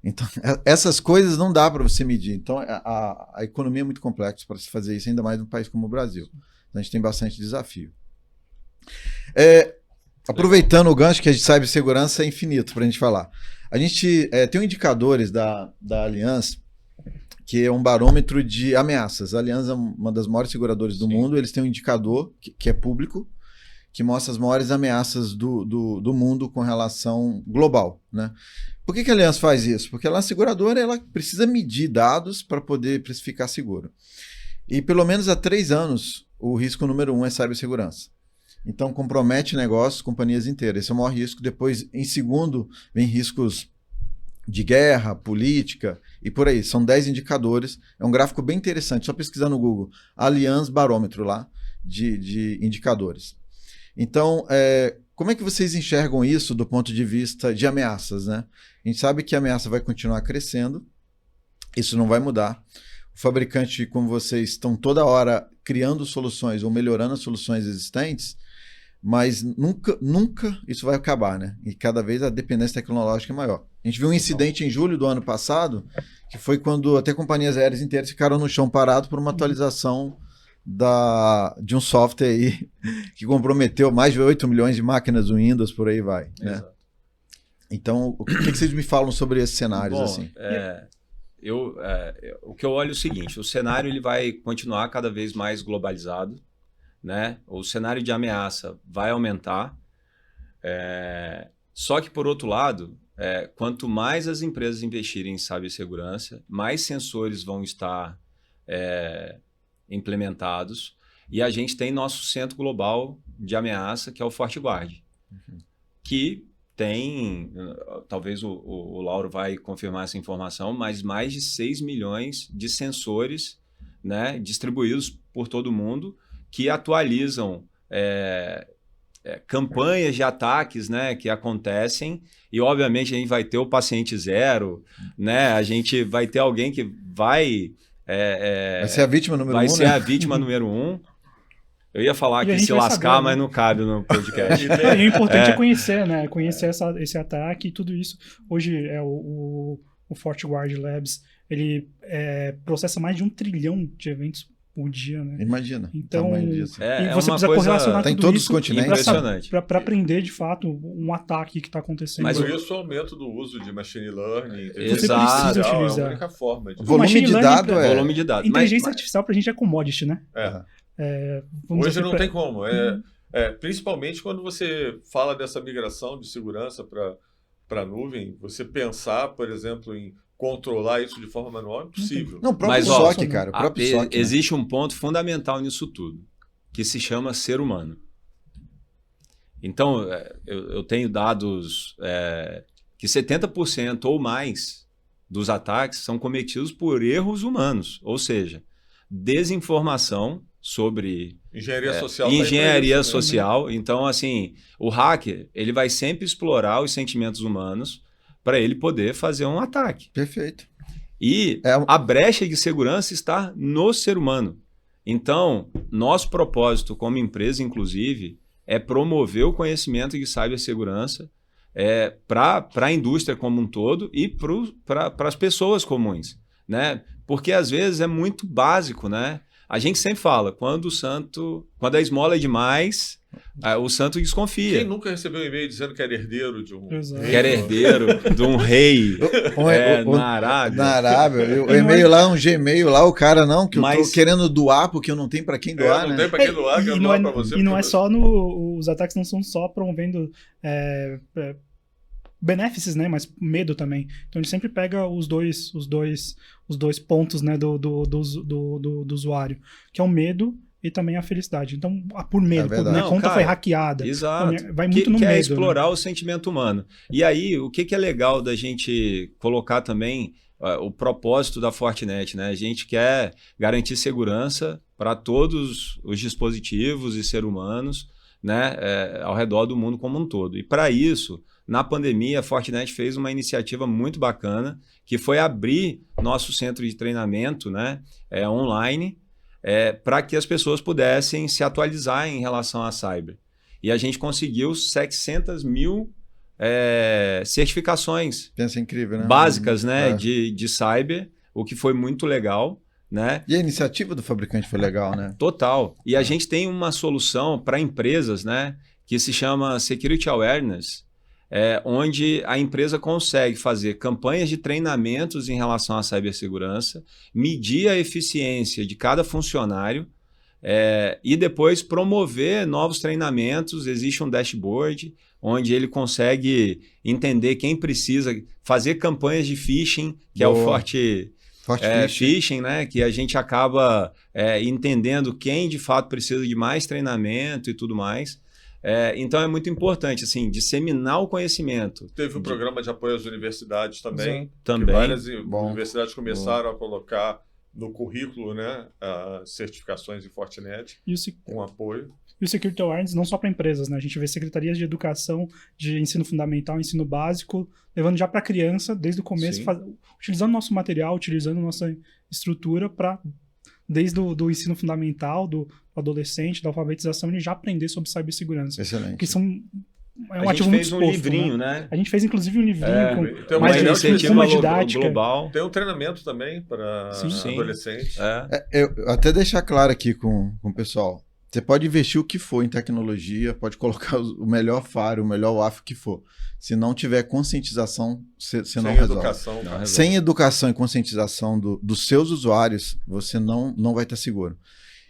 Então, essas coisas não dá para você medir. Então, a economia é muito complexa para se fazer isso, ainda mais num país como o Brasil. Então, a gente tem bastante desafio. Aproveitando o gancho que a de cibersegurança é infinito para a gente falar. A gente tem indicadores da Allianz, que é um barômetro de ameaças. A Allianz é uma das maiores seguradoras do mundo. Eles têm um indicador que é público, que mostra as maiores ameaças do mundo com relação global. Né? Por que a Allianz faz isso? Porque ela é uma seguradora, ela precisa medir dados para poder precificar seguro. E pelo menos há 3 anos, o risco número 1 é cibersegurança. Então compromete negócios, companhias inteiras. Esse é o maior risco. Depois, em segundo, vem riscos de guerra, política e por aí. São 10 indicadores. É um gráfico bem interessante. Só pesquisar no Google. Allianz Barômetro lá de indicadores. Então, como é que vocês enxergam isso do ponto de vista de ameaças? Né? A gente sabe que a ameaça vai continuar crescendo. Isso não vai mudar. O fabricante, como vocês, estão toda hora criando soluções ou melhorando as soluções existentes, mas nunca isso vai acabar, né? E cada vez a dependência tecnológica é maior. A gente viu um incidente em julho do ano passado, que foi quando até companhias aéreas inteiras ficaram no chão parado por uma atualização de um software aí que comprometeu mais de 8 milhões de máquinas do Windows, por aí vai. Né? Então, o que vocês me falam sobre esses cenários? Bom, assim? O que eu olho é o seguinte, o cenário ele vai continuar cada vez mais globalizado, né? O cenário de ameaça vai aumentar, só que, por outro lado, quanto mais as empresas investirem em cibersegurança, mais sensores vão estar implementados, e a gente tem nosso centro global de ameaça, que é o FortiGuard, que tem, talvez o Lauro vai confirmar essa informação, mas mais de 6 milhões de sensores, né, distribuídos por todo mundo, que atualizam campanhas de ataques, né, que acontecem, e obviamente a gente vai ter o paciente zero, né, a gente vai ter alguém que vai ser a vítima número 1, vai ser né? a vítima número 1. Eu ia falar que se lascar, saber, né? mas não cabe no podcast. E o importante é conhecer, né? Conhecer esse ataque e tudo isso. Hoje o FortiGuard Labs, ele processa mais de 1 trilhão de eventos por dia, né? Imagina. Então, e você precisa correlacionar tá em tudo todos isso os continentes. Impressionante. para aprender de fato um ataque que está acontecendo. Mas por isso o aumento do uso de machine learning. Você precisa utilizar. É a única forma de... Volume de dados Volume de dados. Inteligência artificial para a gente é commodity, né? Hoje não tem como. Principalmente quando você fala dessa migração de segurança para a nuvem, você pensar, por exemplo, em controlar isso de forma manual é impossível. Não, o próprio SOC, cara. O próprio SOC, existe um ponto fundamental nisso tudo, que se chama ser humano. Então, eu tenho dados que 70% ou mais dos ataques são cometidos por erros humanos, ou seja, desinformação sobre engenharia social. Então, assim, o hacker ele vai sempre explorar os sentimentos humanos para ele poder fazer um ataque. Perfeito. E a brecha de segurança está no ser humano. Então, nosso propósito como empresa, inclusive, é promover o conhecimento de cibersegurança para a indústria como um todo e para as pessoas comuns, né? Porque às vezes é muito básico, né? A gente sempre fala, quando a esmola é demais, o santo desconfia. Quem nunca recebeu um e-mail dizendo que era herdeiro de um Exato. rei? Que era herdeiro de um rei na Arábia. Na Arábia, o e-mail lá, um Gmail lá, o cara não, que eu tô querendo doar porque eu não tenho para quem doar, não né? tem para quem doar, quero doar para você. E não é só os ataques não são só promovendo benefícios, né, mas medo também. Então ele sempre pega os dois pontos, né, do usuário, que é o medo e também a felicidade. Então, por medo, minha conta foi hackeada. Exato. Vai muito no medo. É explorar, né, o sentimento humano. E aí, o que é legal da gente colocar também o propósito da Fortinet, né? A gente quer garantir segurança para todos os dispositivos e seres humanos, né, ao redor do mundo como um todo. E para isso, na pandemia, a Fortinet fez uma iniciativa muito bacana, que foi abrir nosso centro de treinamento, né, online, para que as pessoas pudessem se atualizar em relação à cyber. E a gente conseguiu 700 mil certificações incrível, né? básicas, né, de cyber, o que foi muito legal. Né? E a iniciativa do fabricante foi legal, né? Total. E a gente tem uma solução para empresas, né, que se chama Security Awareness, onde a empresa consegue fazer campanhas de treinamentos em relação à cibersegurança, medir a eficiência de cada funcionário e depois promover novos treinamentos. Existe um dashboard onde ele consegue entender quem precisa fazer campanhas de phishing, que é o forte phishing, né? Que a gente acaba entendendo quem de fato precisa de mais treinamento e tudo mais. Então é muito importante, assim, disseminar o conhecimento. Teve um programa de apoio às universidades também. Sim. Também. Várias universidades começaram a colocar no currículo, né, certificações de Fortinet com apoio. E o Security Awareness não só para empresas, né? A gente vê secretarias de educação, de ensino fundamental, ensino básico, levando já para a criança, desde o começo, utilizando nosso material, utilizando nossa estrutura para, desde o ensino fundamental, do adolescente, da alfabetização, ele já aprender sobre cibersegurança. Excelente. Porque a gente fez um livrinho, né? A gente fez, inclusive, um livrinho com mais uma didática. Global. Tem um treinamento também para adolescentes. Até deixar claro aqui com o pessoal. Você pode investir o que for em tecnologia, pode colocar o melhor faro, o melhor WAF que for. Se não tiver conscientização, você não resolve. Sem educação e conscientização dos seus usuários, você não vai estar seguro.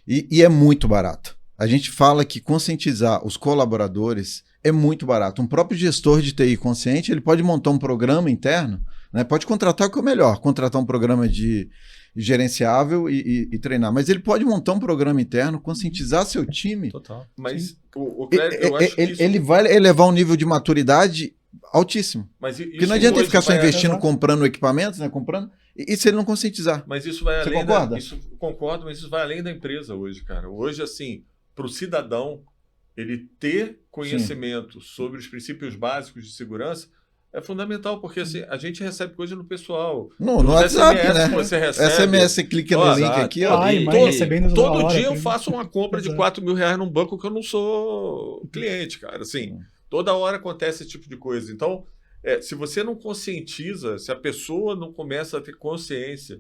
E é muito barato. A gente fala que conscientizar os colaboradores é muito barato. Um próprio gestor de TI consciente, ele pode montar um programa interno, né? Pode contratar o que é o melhor, contratar um programa de gerenciável e treinar. Mas ele pode montar um programa interno, conscientizar seu time. Total. Mas o Clério, eu acho que ele vai elevar um nível de maturidade altíssimo. Porque não adianta ele ficar só investindo, comprando equipamentos, né? E se ele não conscientizar. Mas isso vai além. Você concorda? Concordo, mas isso vai além da empresa hoje, cara. Hoje, assim, para o cidadão, ele ter conhecimento sobre os princípios básicos de segurança é fundamental, porque assim, a gente recebe coisa no pessoal. No WhatsApp, SMS, né? Você recebe. SMS, você clica no link aqui, ó. Todo dia eu faço uma compra de R$4.000 num banco que eu não sou cliente, cara. Assim, toda hora acontece esse tipo de coisa. Então, se você não conscientiza, se a pessoa não começa a ter consciência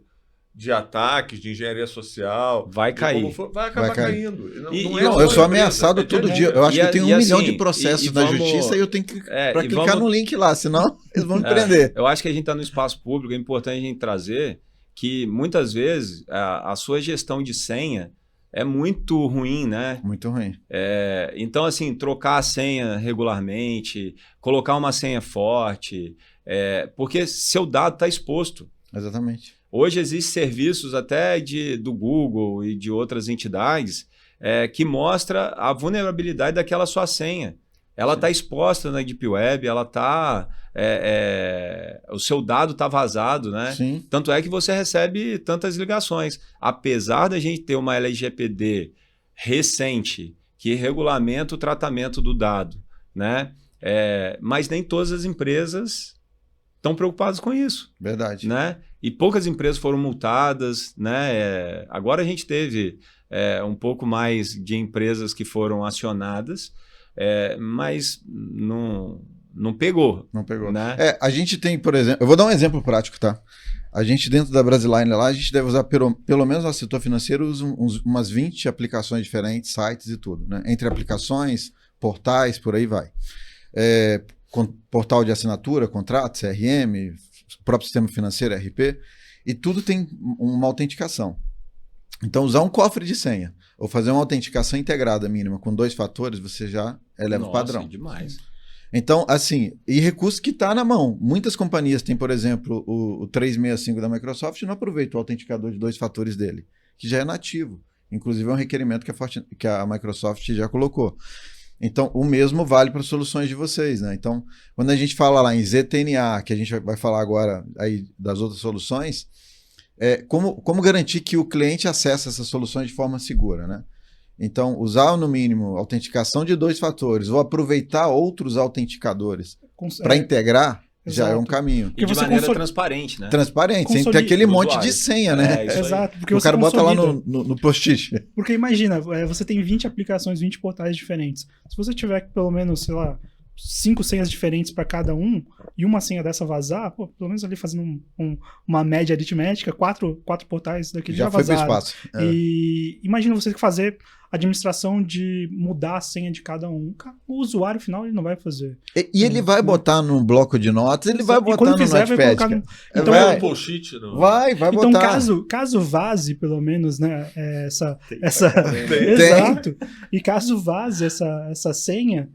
de ataques, de engenharia social, vai cair. Vai acabar caindo. Eu sou ameaçado todo dia. Eu acho que eu tenho 1 milhão de processos na justiça e eu tenho que clicar no link lá, senão eles vão me prender. Eu acho que a gente está no espaço público, é importante a gente trazer que muitas vezes a sua gestão de senha é muito ruim, né? Muito ruim. Então, assim, trocar a senha regularmente, colocar uma senha forte, porque seu dado está exposto. Exatamente. Hoje existem serviços até do Google e de outras entidades que mostra a vulnerabilidade daquela sua senha. Ela está exposta na Deep Web, ela está... o seu dado está vazado, né? Sim. Tanto é que você recebe tantas ligações. Apesar da gente ter uma LGPD recente que regulamenta o tratamento do dado, né? Mas nem todas as empresas estão preocupadas com isso. Verdade. Né? E poucas empresas foram multadas, né? Agora a gente teve um pouco mais de empresas que foram acionadas, mas não pegou. Não pegou. Né? A gente tem, por exemplo... Eu vou dar um exemplo prático, tá? A gente, dentro da Brasiline lá, a gente deve usar, pelo menos no setor financeiro, usa umas 20 aplicações diferentes, sites e tudo, né? Entre aplicações, portais, por aí vai. Portal de assinatura, contrato, CRM, próprio sistema financeiro, RP, e tudo tem uma autenticação. Então, usar um cofre de senha ou fazer uma autenticação integrada mínima com 2 fatores, você já eleva o padrão. Demais. Então, assim, e recurso que está na mão. Muitas companhias têm, por exemplo, o 365 da Microsoft e não aproveita o autenticador de 2 fatores dele, que já é nativo. Inclusive, é um requerimento que a Microsoft já colocou. Então, o mesmo vale para as soluções de vocês, né? Então, quando a gente fala lá em ZTNA, que a gente vai falar agora aí das outras soluções, como garantir que o cliente acesse essas soluções de forma segura, né? Então, usar no mínimo autenticação de 2 fatores ou aproveitar outros autenticadores para integrar já é um caminho. E de maneira transparente, né? Transparente, sem ter aquele monte de senha, né? Exato. Porque o cara bota lá no post-it. Porque imagina, você tem 20 aplicações, 20 portais diferentes. Se você tiver pelo menos, sei lá, 5 senhas diferentes para cada um e uma senha dessa vazar, pô, pelo menos ali fazendo uma média aritmética, 4 portais daquele já vazaram. Já foi pro espaço. E imagina você ter que fazer administração de mudar a senha de cada um. O usuário final ele não vai fazer. E ele vai botar num bloco de notas, ele vai botar no Notepad. Então, vai post-it. Vai então, botar. Caso vaze, pelo menos, né, Tem. Exato. E caso vaze essa senha,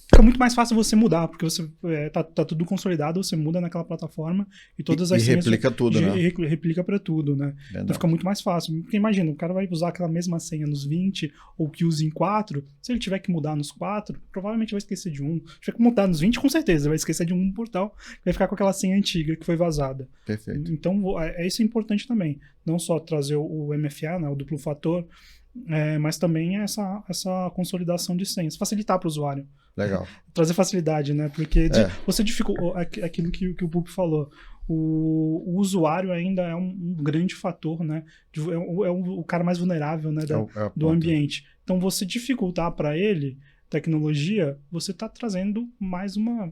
fica muito mais fácil você mudar, porque você tá tudo consolidado, você muda naquela plataforma e todas as senhas... replica tudo, né? Replica para tudo, né? Verdade. Então fica muito mais fácil. Porque imagina, o cara vai usar aquela mesma senha nos 20, ou que use em 4, se ele tiver que mudar nos 4, provavelmente vai esquecer de um. Se tiver que mudar nos 20, com certeza, vai esquecer de um portal, vai ficar com aquela senha antiga que foi vazada. Perfeito. Então isso é importante também. Não só trazer o MFA, né, o duplo fator, mas também essa consolidação de senhas, facilitar para o usuário. Legal. Trazer facilidade, né? Porque você dificulta aquilo que o Pup falou. O usuário ainda é um grande fator, né? É o cara mais vulnerável, né, do ambiente. Então, você dificultar para ele tecnologia, você está trazendo mais uma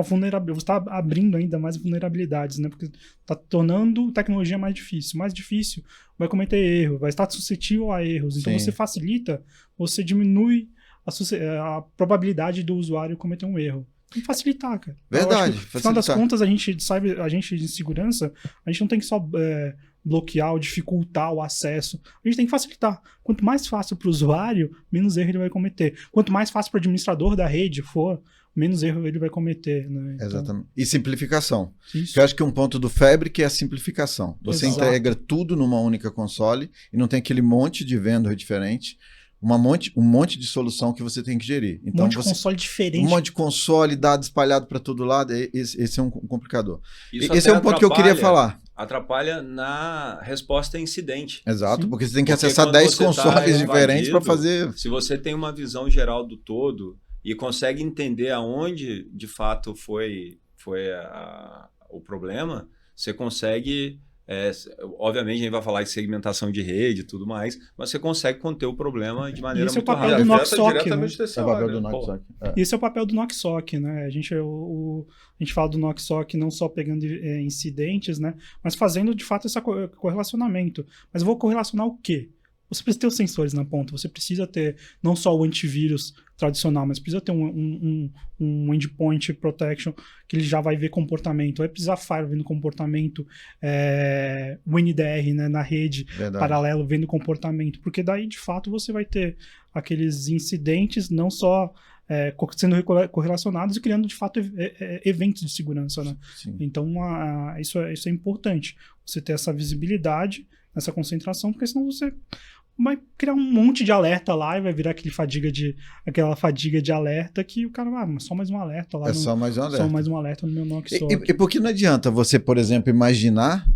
vulnerabilidade, você está abrindo ainda mais vulnerabilidades, né? Porque está tornando tecnologia mais difícil. Mais difícil vai cometer erro, vai estar suscetível a erros. Então, você facilita, você diminui a probabilidade do usuário cometer um erro. Tem que facilitar, cara. Verdade. No final das contas, a gente de segurança, a gente não tem que só bloquear ou dificultar o acesso. A gente tem que facilitar. Quanto mais fácil para o usuário, menos erro ele vai cometer. Quanto mais fácil para o administrador da rede for, menos erro ele vai cometer. Né? Então, exatamente. E simplificação. Isso. Eu acho que um ponto do Fabric é a simplificação. Você integra tudo numa única console e não tem aquele monte de vendor diferente. Um monte de solução que você tem que gerir. Então, um monte de console diferente. Um monte de console, dado espalhado para todo lado. Esse é um complicador. Esse é um ponto que eu queria falar. Atrapalha na resposta a incidente. Exato, porque você tem que acessar 10 consoles diferentes para fazer... Se você tem uma visão geral do todo e consegue entender aonde, de fato, foi o problema, você consegue... obviamente a gente vai falar de segmentação de rede e tudo mais, mas você consegue conter o problema de maneira muito rápida. Esse é o papel do NOC-SOC, né? Esse é o papel do NOC-SOC, né? A gente fala do NOC-SOC não só pegando incidentes, né? Mas fazendo de fato esse correlacionamento. Mas eu vou correlacionar o quê? Você precisa ter os sensores na ponta, você precisa ter não só o antivírus tradicional, mas precisa ter um endpoint protection que ele já vai ver comportamento, vai precisar firewall vendo comportamento, o NDR, né, na rede, paralelo vendo comportamento, porque daí de fato você vai ter aqueles incidentes não só sendo correlacionados e criando de fato eventos de segurança, né? Então isso é importante, você ter essa visibilidade, essa concentração, porque senão você vai criar um monte de alerta lá e vai virar aquela fadiga de alerta que o cara, mas só mais um alerta lá. Só mais um alerta. Só mais um alerta no meu NOC-SOC. E por que não adianta você, por exemplo, imaginar,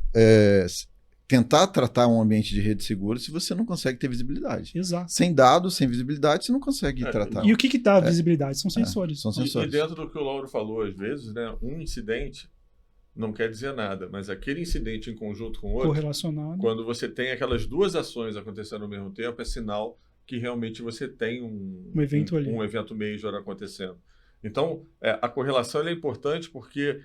tentar tratar um ambiente de rede seguro se você não consegue ter visibilidade? Exato. Sem dados, sem visibilidade, você não consegue tratar. E o que dá visibilidade? São sensores. São sensores. E dentro do que o Lauro falou, às vezes, né, um incidente não quer dizer nada, mas aquele incidente em conjunto com o outro, correlacionado, quando você tem aquelas duas ações acontecendo ao mesmo tempo, é sinal que realmente você tem um evento major acontecendo. Então, a correlação é importante porque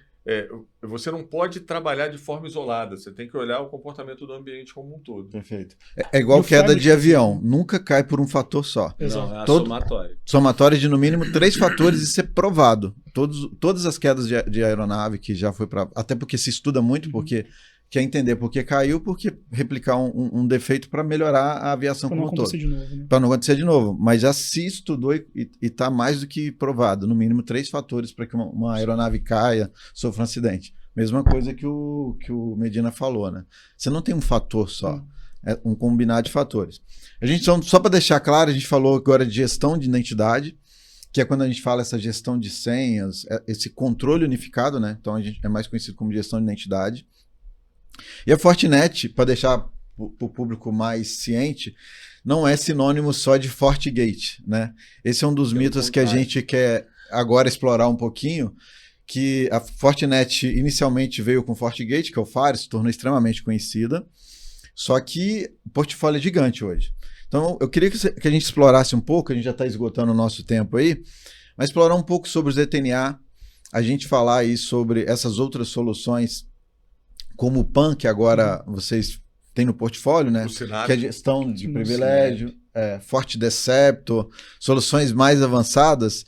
você não pode trabalhar de forma isolada, você tem que olhar o comportamento do ambiente como um todo. Perfeito. É igual queda de avião, nunca cai por um fator só. Não, é a somatória. Somatória de no mínimo 3 fatores, isso é provado. Todas as quedas de aeronave que já foi para... Até porque se estuda muito, porque quer entender por que caiu, porque replicar um defeito para melhorar a aviação como um todo. Para não acontecer de novo. Mas já se estudou e está mais do que provado. No mínimo 3 fatores para que uma aeronave caia, sofra um acidente. Mesma coisa que o Medina falou, né? Você não tem um fator só. É um combinado de fatores. A gente, só para deixar claro, a gente falou agora de gestão de identidade, que é quando a gente fala essa gestão de senhas, esse controle unificado, né? Então a gente é mais conhecido como gestão de identidade. E a Fortinet, para deixar o público mais ciente, não é sinônimo só de FortiGate, né? Esse é um dos mitos que a gente quer agora explorar um pouquinho, que a Fortinet inicialmente veio com FortiGate, que é o FAR, se tornou extremamente conhecida, só que o portfólio é gigante hoje. Então, eu queria que a gente explorasse um pouco, a gente já está esgotando o nosso tempo aí, mas explorar um pouco sobre o ZTNA, a gente falar aí sobre essas outras soluções, como o PAN, que agora vocês têm no portfólio, né? Que é gestão de privilégio, FortiDeceptor, soluções mais avançadas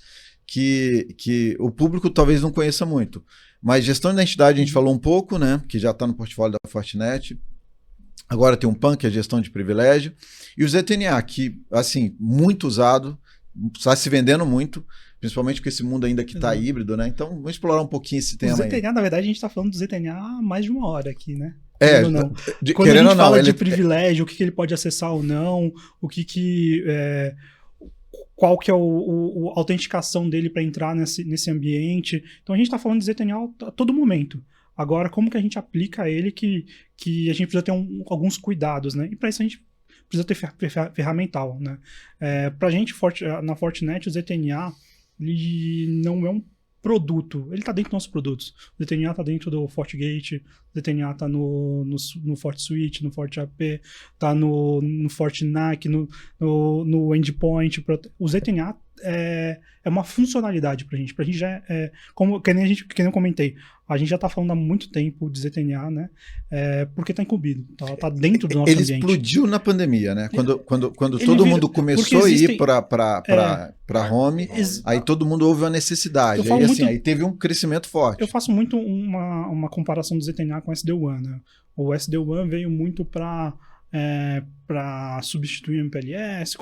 que o público talvez não conheça muito. Mas gestão de identidade a gente falou um pouco, né? Que já está no portfólio da Fortinet. Agora tem um PAN, que é gestão de privilégio. E o ZTNA, que, assim, muito usado, está se vendendo muito, principalmente com esse mundo ainda que está híbrido, né? Então, vamos explorar um pouquinho esse tema aí. O ZTNA, na verdade, a gente está falando do ZTNA há mais de 1 hora aqui, né? Quando a gente fala de privilégio, o que ele pode acessar ou não, qual que é a autenticação dele para entrar nesse ambiente. Então, a gente está falando de ZTNA a todo momento. Agora, como que a gente aplica ele que a gente precisa ter alguns cuidados, né? E para isso a gente precisa ter ferramental, né? Para a gente, na Fortinet, o ZTNA ele não é um produto, ele está dentro dos nossos produtos. O ZTNA está dentro do FortiGate, o ZTNA está no FortiSwitch, no FortiAP, está no FortiNAC, no Endpoint. O ZTNA é uma funcionalidade para a gente. Para a gente já que nem eu comentei, a gente já está falando há muito tempo de ZTNA, né? Porque está incumbido, está dentro do nosso ambiente. Ele explodiu na pandemia, né? Quando todo mundo começou a ir para home, aí todo mundo houve uma necessidade. Aí teve um crescimento forte. Eu faço muito uma comparação do ZTNA com o SD-WAN, né? O SD-WAN veio muito para substituir o MPLS,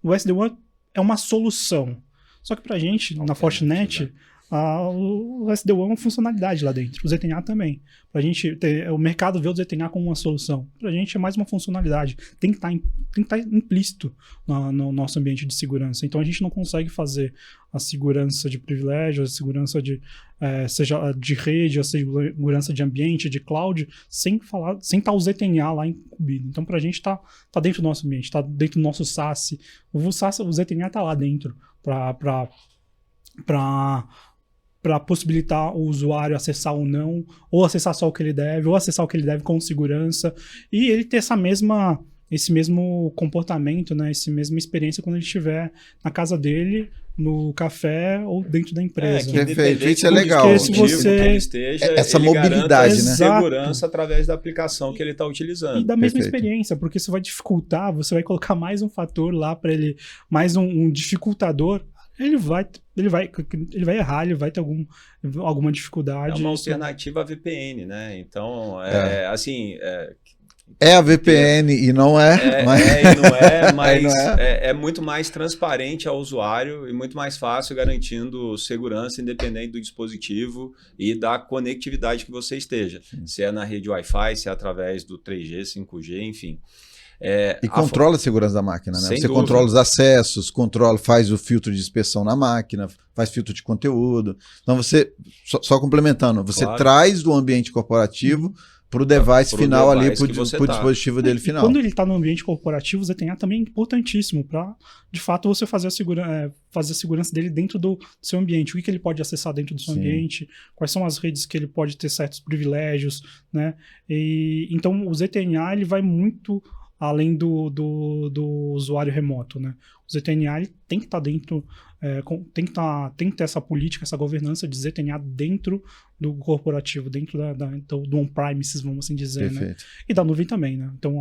o SD-WAN é uma solução. Só que para a gente, na Fortinet, o SD-WAN é uma funcionalidade lá dentro. O ZTNA também. Pra gente o mercado vê o ZTNA como uma solução. Pra gente é mais uma funcionalidade. Tem que estar implícito no nosso ambiente de segurança. Então a gente não consegue fazer a segurança de privilégio, a segurança seja de rede, a segurança de ambiente, de cloud, sem estar o ZTNA lá incluído. Então pra gente tá dentro do nosso ambiente, tá dentro do nosso SaaS. O ZTNA tá lá dentro para possibilitar o usuário acessar ou não, ou acessar só o que ele deve, ou acessar o que ele deve com segurança, e ele ter esse mesmo comportamento, né, essa mesma experiência quando ele estiver na casa dele, no café ou dentro da empresa. Perfeito, isso é legal. Porque se você essa mobilidade, né? Segurança através da aplicação que ele está utilizando. E da mesma experiência, porque isso vai dificultar, você vai colocar mais um fator lá para ele, mais um dificultador. Ele vai errar, ele vai ter alguma dificuldade. É uma alternativa à VPN, né? Então, é a VPN e não é. Mas é muito mais transparente ao usuário e muito mais fácil, garantindo segurança independente do dispositivo e da conectividade que você esteja. Sim. Se é na rede Wi-Fi, se é através do 3G, 5G, enfim. E controla a segurança da máquina, né? Você controla os acessos, faz o filtro de inspeção na máquina, faz filtro de conteúdo. Então você, só complementando, você traz do ambiente corporativo para o device final ali, para o dispositivo dele final. Quando ele está no ambiente corporativo, o ZTNA também é importantíssimo para, de fato, você fazer a segurança dele dentro do seu ambiente. O que ele pode acessar dentro do seu ambiente, quais são as redes que ele pode ter certos privilégios, né? Então, o ZTNA ele vai muito além do usuário remoto, né? O ZTNA ele tem que estar dentro, tem que ter essa política, essa governança de ZTNA dentro do corporativo, dentro do on-premises, vamos assim dizer, né? E da nuvem também, né? Então,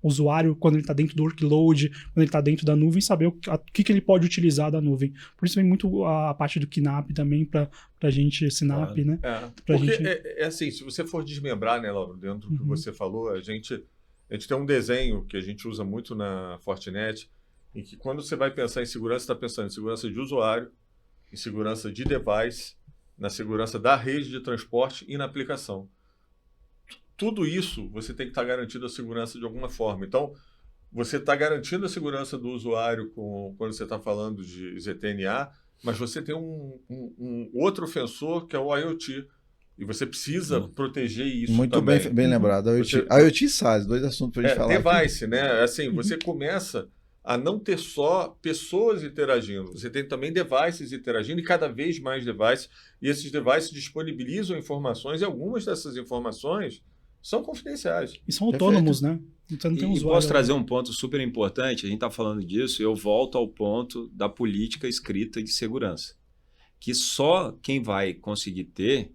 o usuário, quando ele está dentro do workload, quando ele está dentro da nuvem, saber o que ele pode utilizar da nuvem. Por isso vem muito a parte do KNAP também para a gente, SNAP, né? Porque é assim, se você for desmembrar, né, Lauro, dentro do que você falou, a gente tem um desenho que a gente usa muito na Fortinet, em que quando você vai pensar em segurança, você está pensando em segurança de usuário, em segurança de device, na segurança da rede de transporte e na aplicação. Tudo isso você tem que estar garantindo a segurança de alguma forma. Então, você está garantindo a segurança do usuário quando você está falando de ZTNA, mas você tem um outro ofensor que é o IoT. E você precisa proteger isso muito também. Muito bem lembrado. IoT e SaaS, dois assuntos para a gente falar. Device, aqui. Né? Assim, você começa a não ter só pessoas interagindo. Você tem também devices interagindo e cada vez mais devices. E esses devices disponibilizam informações e algumas dessas informações são confidenciais. E são autônomos, né? Então não tem usuário. Posso trazer um ponto super importante? A gente está falando disso, eu volto ao ponto da política escrita de segurança. Que só quem vai conseguir ter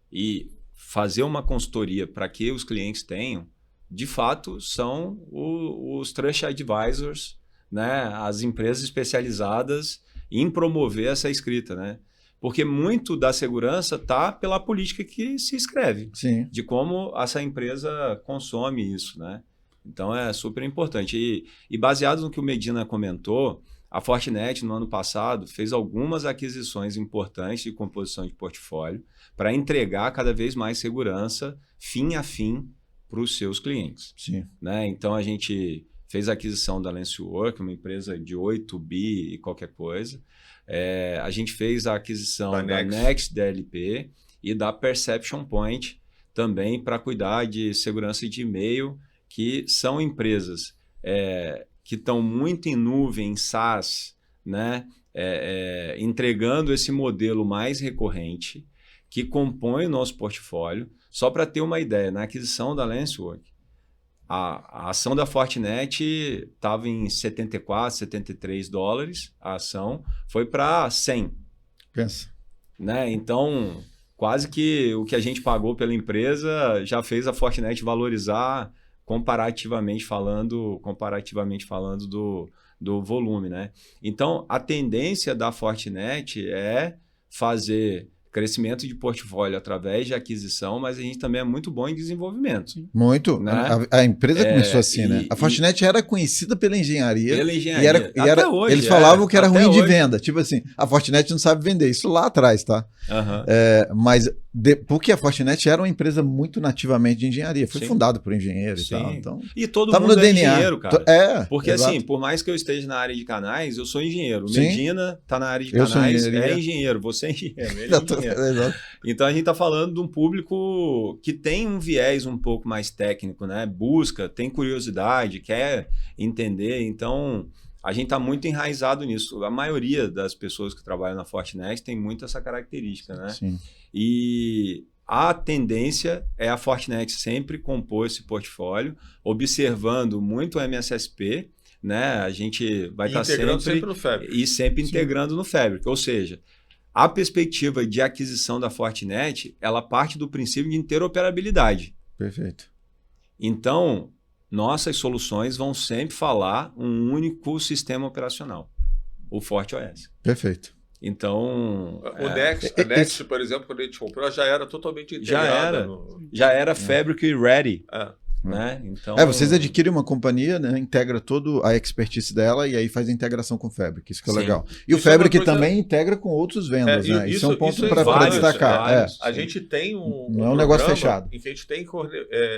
e fazer uma consultoria para que os clientes tenham, de fato, são os Trust Advisors, né? As empresas especializadas em promover essa escrita, né? Porque muito da segurança está pela política que se escreve, Sim. De como essa empresa consome isso, né? Então é super importante. E baseado no que o Medina comentou, a Fortinet, no ano passado, fez algumas aquisições importantes de composição de portfólio para entregar cada vez mais segurança, fim a fim, para os seus clientes. Sim. Né? Então, a gente fez a aquisição da Lancework, uma empresa de 8 bi e qualquer coisa. A gente fez a aquisição da Next DLP e da Perception Point, também para cuidar de segurança de e-mail, que são empresas que estão muito em nuvem, em SaaS, né? Entregando esse modelo mais recorrente, que compõe o nosso portfólio. Só para ter uma ideia, na aquisição da Lancework, a ação da Fortinet estava em $74, $73, a ação foi para 100. Pensa. Né? Então, quase que o que a gente pagou pela empresa já fez a Fortinet valorizar comparativamente falando do volume. Né? Então, a tendência da Fortinet é fazer crescimento de portfólio através de aquisição, mas a gente também é muito bom em desenvolvimento. Muito. Né? A empresa começou assim, né? A Fortinet era conhecida pela engenharia. Até hoje. Eles falavam que era ruim de venda. Tipo assim, a Fortinet não sabe vender. Isso lá atrás, tá? Mas porque a Fortinet era uma empresa muito nativamente de engenharia. Foi fundada por engenheiro e tal. Então, e todo mundo é engenheiro, cara. Porque exato. Assim, por mais que eu esteja na área de canais, eu sou engenheiro. O Medina está na área de canais, é engenheiro. Você é engenheiro, ele é engenheiro. Então a gente está falando de um público que tem um viés um pouco mais técnico, né? Busca, tem curiosidade, quer entender. Então a gente está muito enraizado nisso. A maioria das pessoas que trabalham na Fortinet tem muito essa característica, né? Sim. E a tendência é a Fortinet sempre compor esse portfólio, observando muito o MSSP, né? A gente vai estar sempre no Fabric. E sempre integrando no Fabric. Ou seja, a perspectiva de aquisição da Fortinet, ela parte do princípio de interoperabilidade. Perfeito. Então, nossas soluções vão sempre falar um único sistema operacional, o FortiOS. Perfeito. Então... A Next, por exemplo, quando a gente comprou, já era totalmente integrada. Já era Fabric Ready. Né? Então, vocês adquirem uma companhia, né, integra toda a expertise dela e aí faz a integração com o Fabric, isso que é legal. E o Fabric também integra com outros vendas, né? Isso é um ponto para destacar. A gente tem não é um negócio fechado. Em que a gente tem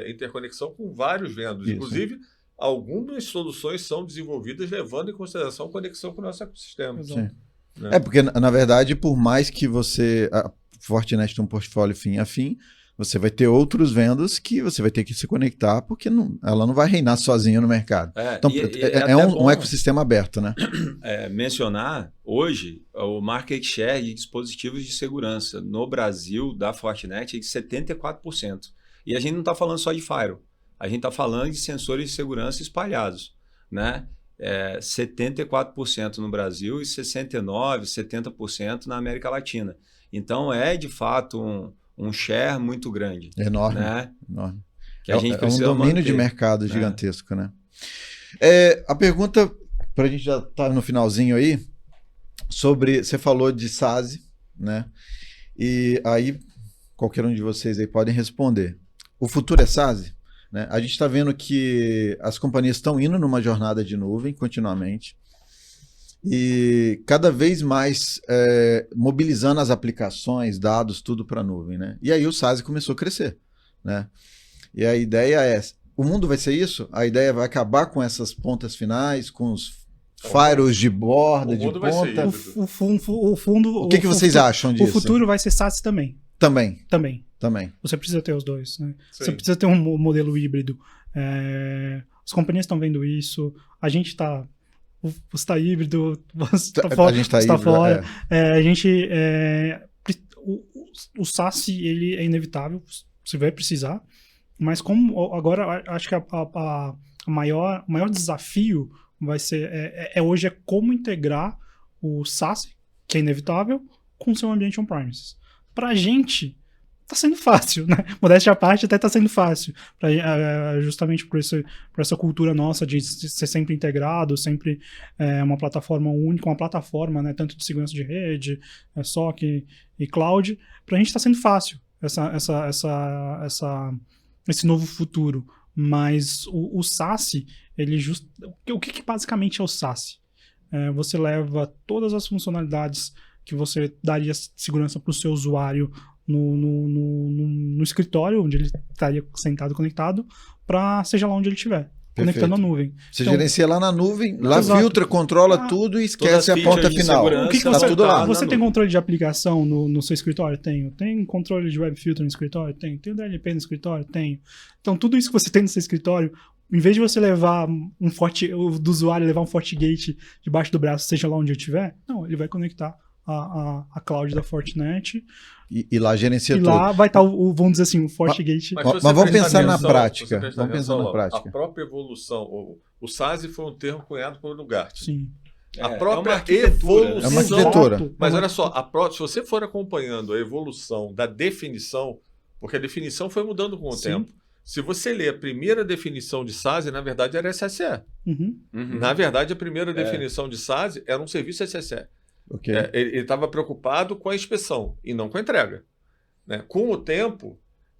interconexão com vários vendas. Inclusive, algumas soluções são desenvolvidas levando em consideração a conexão com o nosso ecossistema. Sim. Né? Porque, na verdade, por mais que a Fortinet tenha um portfólio fim a fim, você vai ter outros vendas que você vai ter que se conectar, porque ela não vai reinar sozinha no mercado. Então, é um ecossistema aberto, né? Mencionar, hoje, o market share de dispositivos de segurança no Brasil, da Fortinet, é de 74%. E a gente não está falando só de Firewall. a gente está falando de sensores de segurança espalhados, né? 74% no Brasil e 69%, 70% na América Latina. Então, é de fato um share muito grande. Enorme, né? enorme. Que a gente precisa um domínio manter, de mercado né? gigantesco, né? A pergunta, para a gente já estar no finalzinho aí, você falou de SaaS, né? E aí, qualquer um de vocês aí podem responder. O futuro é SaaS? Né? A gente está vendo que as companhias estão indo numa jornada de nuvem continuamente e cada vez mais mobilizando as aplicações, dados, tudo para a nuvem, né? E aí o SaaS começou a crescer, né? E a ideia é, o mundo vai ser isso? A ideia vai acabar com essas pontas finais, com os firewalls de borda, de ponta? O que vocês acham disso? O futuro vai ser SaaS também. Também. Você precisa ter os dois, né? Sim. Você precisa ter um modelo híbrido. As companhias estão vendo isso. A gente está... Você está híbrido, você está fora. A gente está híbrido, fora. O SaaS, ele é inevitável. Você vai precisar. Mas como agora, acho que o maior desafio vai ser... hoje é como integrar o SaaS, que é inevitável, com o seu ambiente on-premises. Para a gente, tá sendo fácil, né? Modéstia à parte, até tá sendo fácil. Justamente por essa cultura nossa de ser sempre integrado, sempre uma plataforma única, uma plataforma, né, tanto de segurança de rede, SOC e cloud. Pra gente tá sendo fácil esse novo futuro. Mas o SaaS, o que basicamente é o SaaS? Você leva todas as funcionalidades que você daria segurança para o seu usuário no escritório, onde ele estaria sentado conectado, para seja lá onde ele estiver, conectando a nuvem. Você gerencia lá na nuvem, lá Exato. Filtra, controla tudo e esquece a ponta final. O que tá tudo lá. Você tem controle de aplicação no seu escritório? Tenho. Tem controle de web filter no escritório? Tenho. Tem o DLP no escritório? Tenho. Então, tudo isso que você tem no seu escritório, em vez de você levar do usuário levar um FortiGate debaixo do braço, seja lá onde ele estiver, não, ele vai conectar a cloud da Fortinet. E lá gerencia tudo. E lá vai estar, vamos dizer assim, o FortiGate. Mas vamos pensar na prática. Vamos pensar na prática. A própria evolução, o SaaS foi um termo cunhado pelo Gartner. Sim. A própria É evolução. uma arquitetura. Mas olha só, se você for acompanhando a evolução da definição, porque a definição foi mudando com o tempo. Se você ler a primeira definição de SaaS, na verdade era SSE. Na verdade, a primeira definição de SaaS era um serviço SSE. Okay. Ele estava preocupado com a inspeção e não com a entrega. Né? Com o tempo,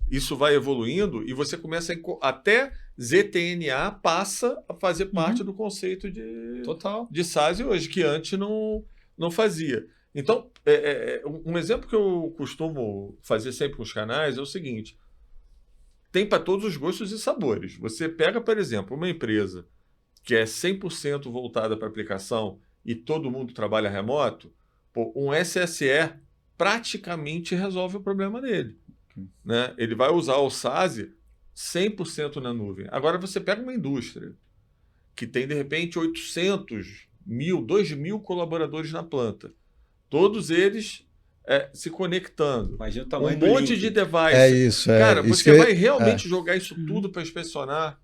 isso vai evoluindo e você começa até ZTNA passa a fazer parte do conceito de SaaS hoje, que antes não fazia. Então, um exemplo que eu costumo fazer sempre com os canais é o seguinte: tem para todos os gostos e sabores. Você pega, por exemplo, uma empresa que é 100% voltada para aplicação e todo mundo trabalha remoto, um SSE praticamente resolve o problema dele. Né? Ele vai usar o SaaS 100% na nuvem. Agora você pega uma indústria que tem, de repente, 800 mil, 2.000 colaboradores na planta. Todos eles se conectando. Imagina o tamanho um monte de device. É isso. Cara, isso você vai realmente jogar isso tudo para inspecionar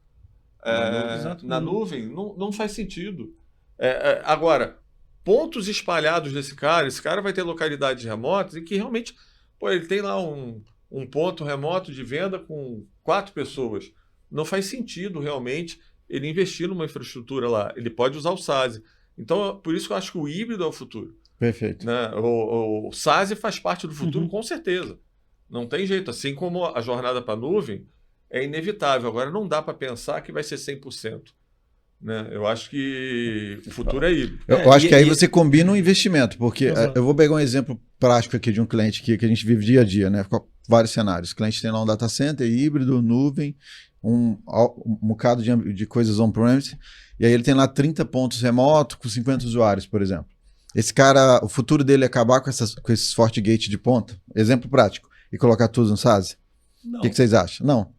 na nuvem? Não faz sentido. Agora, pontos espalhados desse cara, esse cara vai ter localidades remotas em que realmente ele tem lá um ponto remoto de venda com 4 pessoas. Não faz sentido realmente ele investir numa infraestrutura lá. Ele pode usar o SaaS. Então, por isso que eu acho que o híbrido é o futuro. Perfeito. Né? O SaaS faz parte do futuro, com certeza. Não tem jeito. Assim como a jornada para a nuvem é inevitável. Agora, não dá para pensar que vai ser 100%. Né? Eu acho que o futuro é híbrido. Eu acho que aí você combina um investimento, porque eu vou pegar um exemplo prático aqui de um cliente que a gente vive dia a dia, né? Com vários cenários. O cliente tem lá um data center híbrido, nuvem, um bocado de coisas on-premise, e aí ele tem lá 30 pontos remoto com 50 usuários, por exemplo. Esse cara, o futuro dele é acabar com esses FortiGate de ponta, exemplo prático, e colocar tudo no SaaS? O que vocês acham?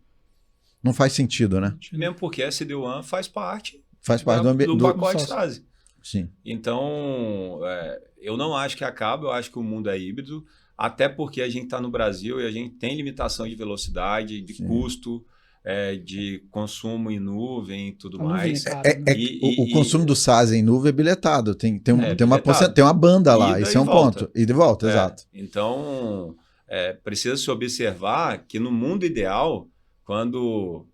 Não faz sentido, né? Mesmo porque a SD-WAN faz parte do pacote SaaS. Sim. Então, eu não acho que acaba, eu acho que o mundo é híbrido, até porque a gente está no Brasil e a gente tem limitação de velocidade, de custo. de consumo em nuvem e tudo A nuvem mais. é cara, né? O consumo do SaaS em nuvem é biletado. Tem biletado. tem uma banda lá. Ida Esse é e um volta. ponto. E de volta, exato. Então, precisa se observar que no mundo ideal, quando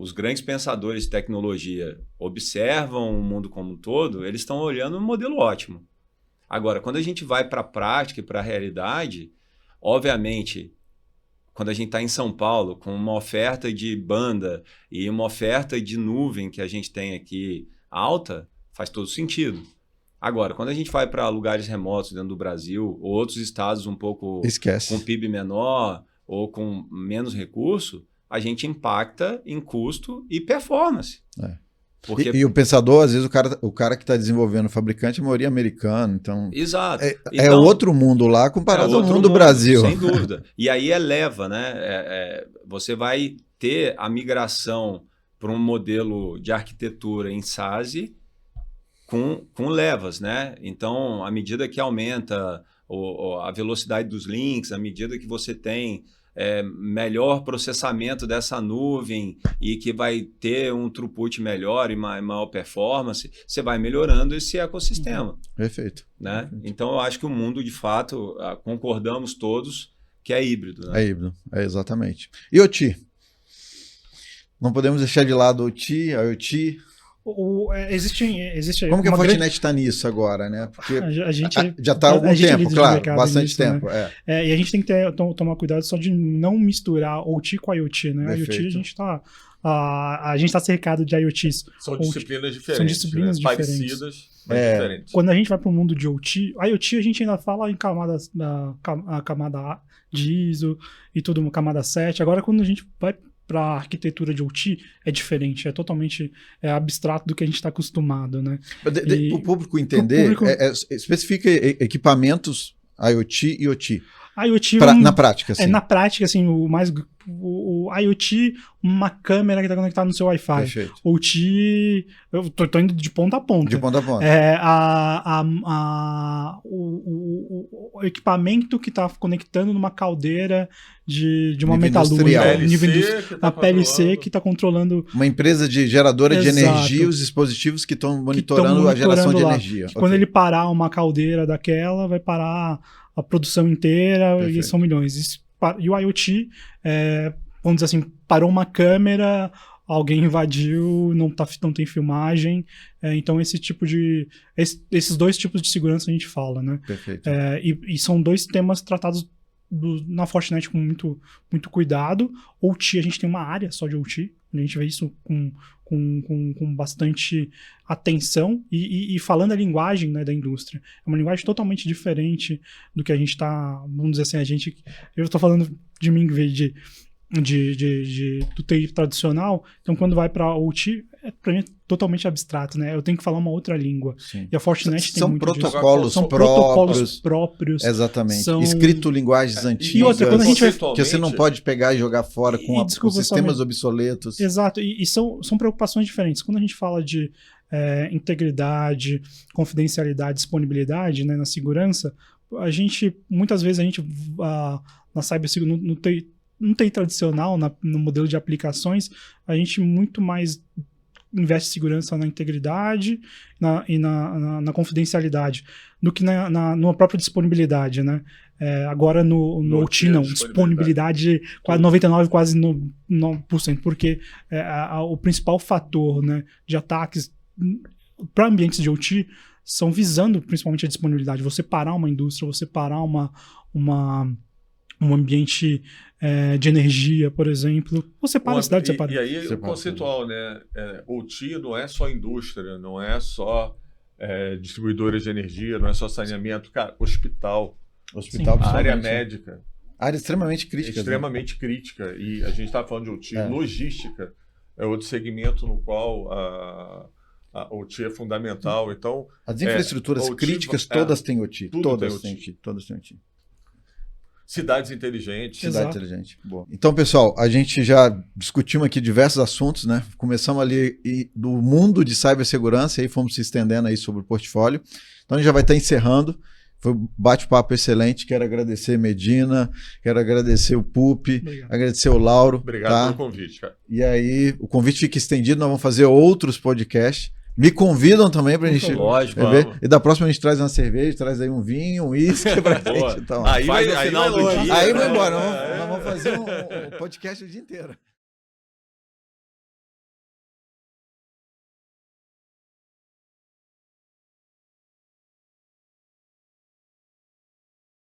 os grandes pensadores de tecnologia observam o mundo como um todo, eles estão olhando um modelo ótimo. Agora, quando a gente vai para a prática e para a realidade, obviamente, quando a gente está em São Paulo, com uma oferta de banda e uma oferta de nuvem que a gente tem aqui alta, faz todo sentido. Agora, quando a gente vai para lugares remotos dentro do Brasil, ou outros estados um pouco com PIB menor ou com menos recurso, a gente impacta em custo e performance. Porque... E o pensador, às vezes, o cara que está desenvolvendo o fabricante, é a maioria americana. Então, exato. É outro mundo lá comparado ao mundo do Brasil. Sem dúvida. E aí eleva, né? Você vai ter a migração para um modelo de arquitetura em SaaS com levas, né? Então, à medida que aumenta a velocidade dos links, à medida que você tem melhor processamento dessa nuvem e que vai ter um throughput melhor e maior performance, você vai melhorando esse ecossistema. Perfeito. Né? Então, eu acho que o mundo, de fato, concordamos todos que é híbrido. Né? É híbrido, exatamente. E OT? Não podemos deixar de lado o OT, IoT. Existe como que a Fortinet está nisso agora, né? Porque a gente já está há algum tempo, claro, bastante nisso, tempo. Né? E a gente tem que tomar cuidado só de não misturar OT com IoT, né? Perfeito. IoT a gente está cercado de IoTs. São disciplinas diferentes. São disciplinas diferentes. Parecidas, mas diferentes. Quando a gente vai para o mundo de IoT a gente ainda fala em camada de ISO e tudo, camada 7. Agora, quando a gente vai para a arquitetura de OT, é diferente, é totalmente abstrato do que a gente está acostumado, né? Para o público entender, especifica equipamentos IoT e OT. IoT na prática, assim. Na prática, assim, o IoT, uma câmera que está conectada no seu Wi-Fi. Perfeito. OT, eu tô indo de ponta a ponta. De ponta a ponta. O equipamento que está conectando numa caldeira de uma nível metalúrgica, a PLC que está controlando. Uma empresa de geradora de energia, os dispositivos que estão monitorando a geração de energia. Quando ele parar uma caldeira daquela, vai parar a produção inteira. Perfeito. E são milhões. E o IoT, vamos dizer assim, parou uma câmera, alguém invadiu, não tem filmagem. Então, esses dois tipos de segurança a gente fala, né? Perfeito. E são dois temas tratados na Fortinet com muito, muito cuidado. OT, a gente tem uma área só de OT, a gente vê isso com bastante atenção e falando a linguagem, né, da indústria. É uma linguagem totalmente diferente do que a gente está, vamos dizer assim, eu estou falando de mim do TI tradicional, então quando vai para OT, para mim é totalmente abstrato, né? Eu tenho que falar uma outra língua. Sim. E a Fortinet tem muito protocolos disso. São protocolos próprios. Exatamente. Escrito linguagens antigas. E outra, quando a gente que você não pode pegar e jogar fora com sistemas obsoletos. Exato. E são preocupações diferentes. Quando a gente fala de integridade, confidencialidade, disponibilidade, né, na segurança, muitas vezes na cibersegurança, no TI tradicional, no modelo de aplicações, a gente muito mais investe segurança na integridade e na confidencialidade do que na própria disponibilidade, né? Agora no OT não, disponibilidade quase 99%, quase 9%, porque o principal fator, né, de ataques para ambientes de OT são visando principalmente a disponibilidade. Você parar uma indústria, você parar um ambiente de energia, por exemplo, você para a cidade, você para. E aí o conceitual, né? OT não é só indústria, não é só distribuidora de energia, não é só saneamento, cara, hospital, área médica. Área extremamente crítica. Extremamente crítica. E a gente está falando de OT. Logística é outro segmento no qual a OT é fundamental. Então, as infraestruturas críticas todas têm OT. Todas têm OT. Cidades inteligentes. Cidade inteligente. Boa. Então, pessoal, a gente já discutimos aqui diversos assuntos, né? Começamos ali do mundo de cibersegurança e aí fomos se estendendo aí sobre o portfólio. Então, a gente já vai estar encerrando. Foi um bate-papo excelente. Quero agradecer Medina, quero agradecer o Pupi, agradecer o Lauro. Obrigado pelo convite, cara. E aí, o convite fica estendido, nós vamos fazer outros podcasts. Me convidam também pra gente ver. E da próxima a gente traz uma cerveja, traz aí um vinho, um uísque pra gente. Então, aí vai longe. Aí vai embora. Nós vamos fazer um podcast o dia inteiro.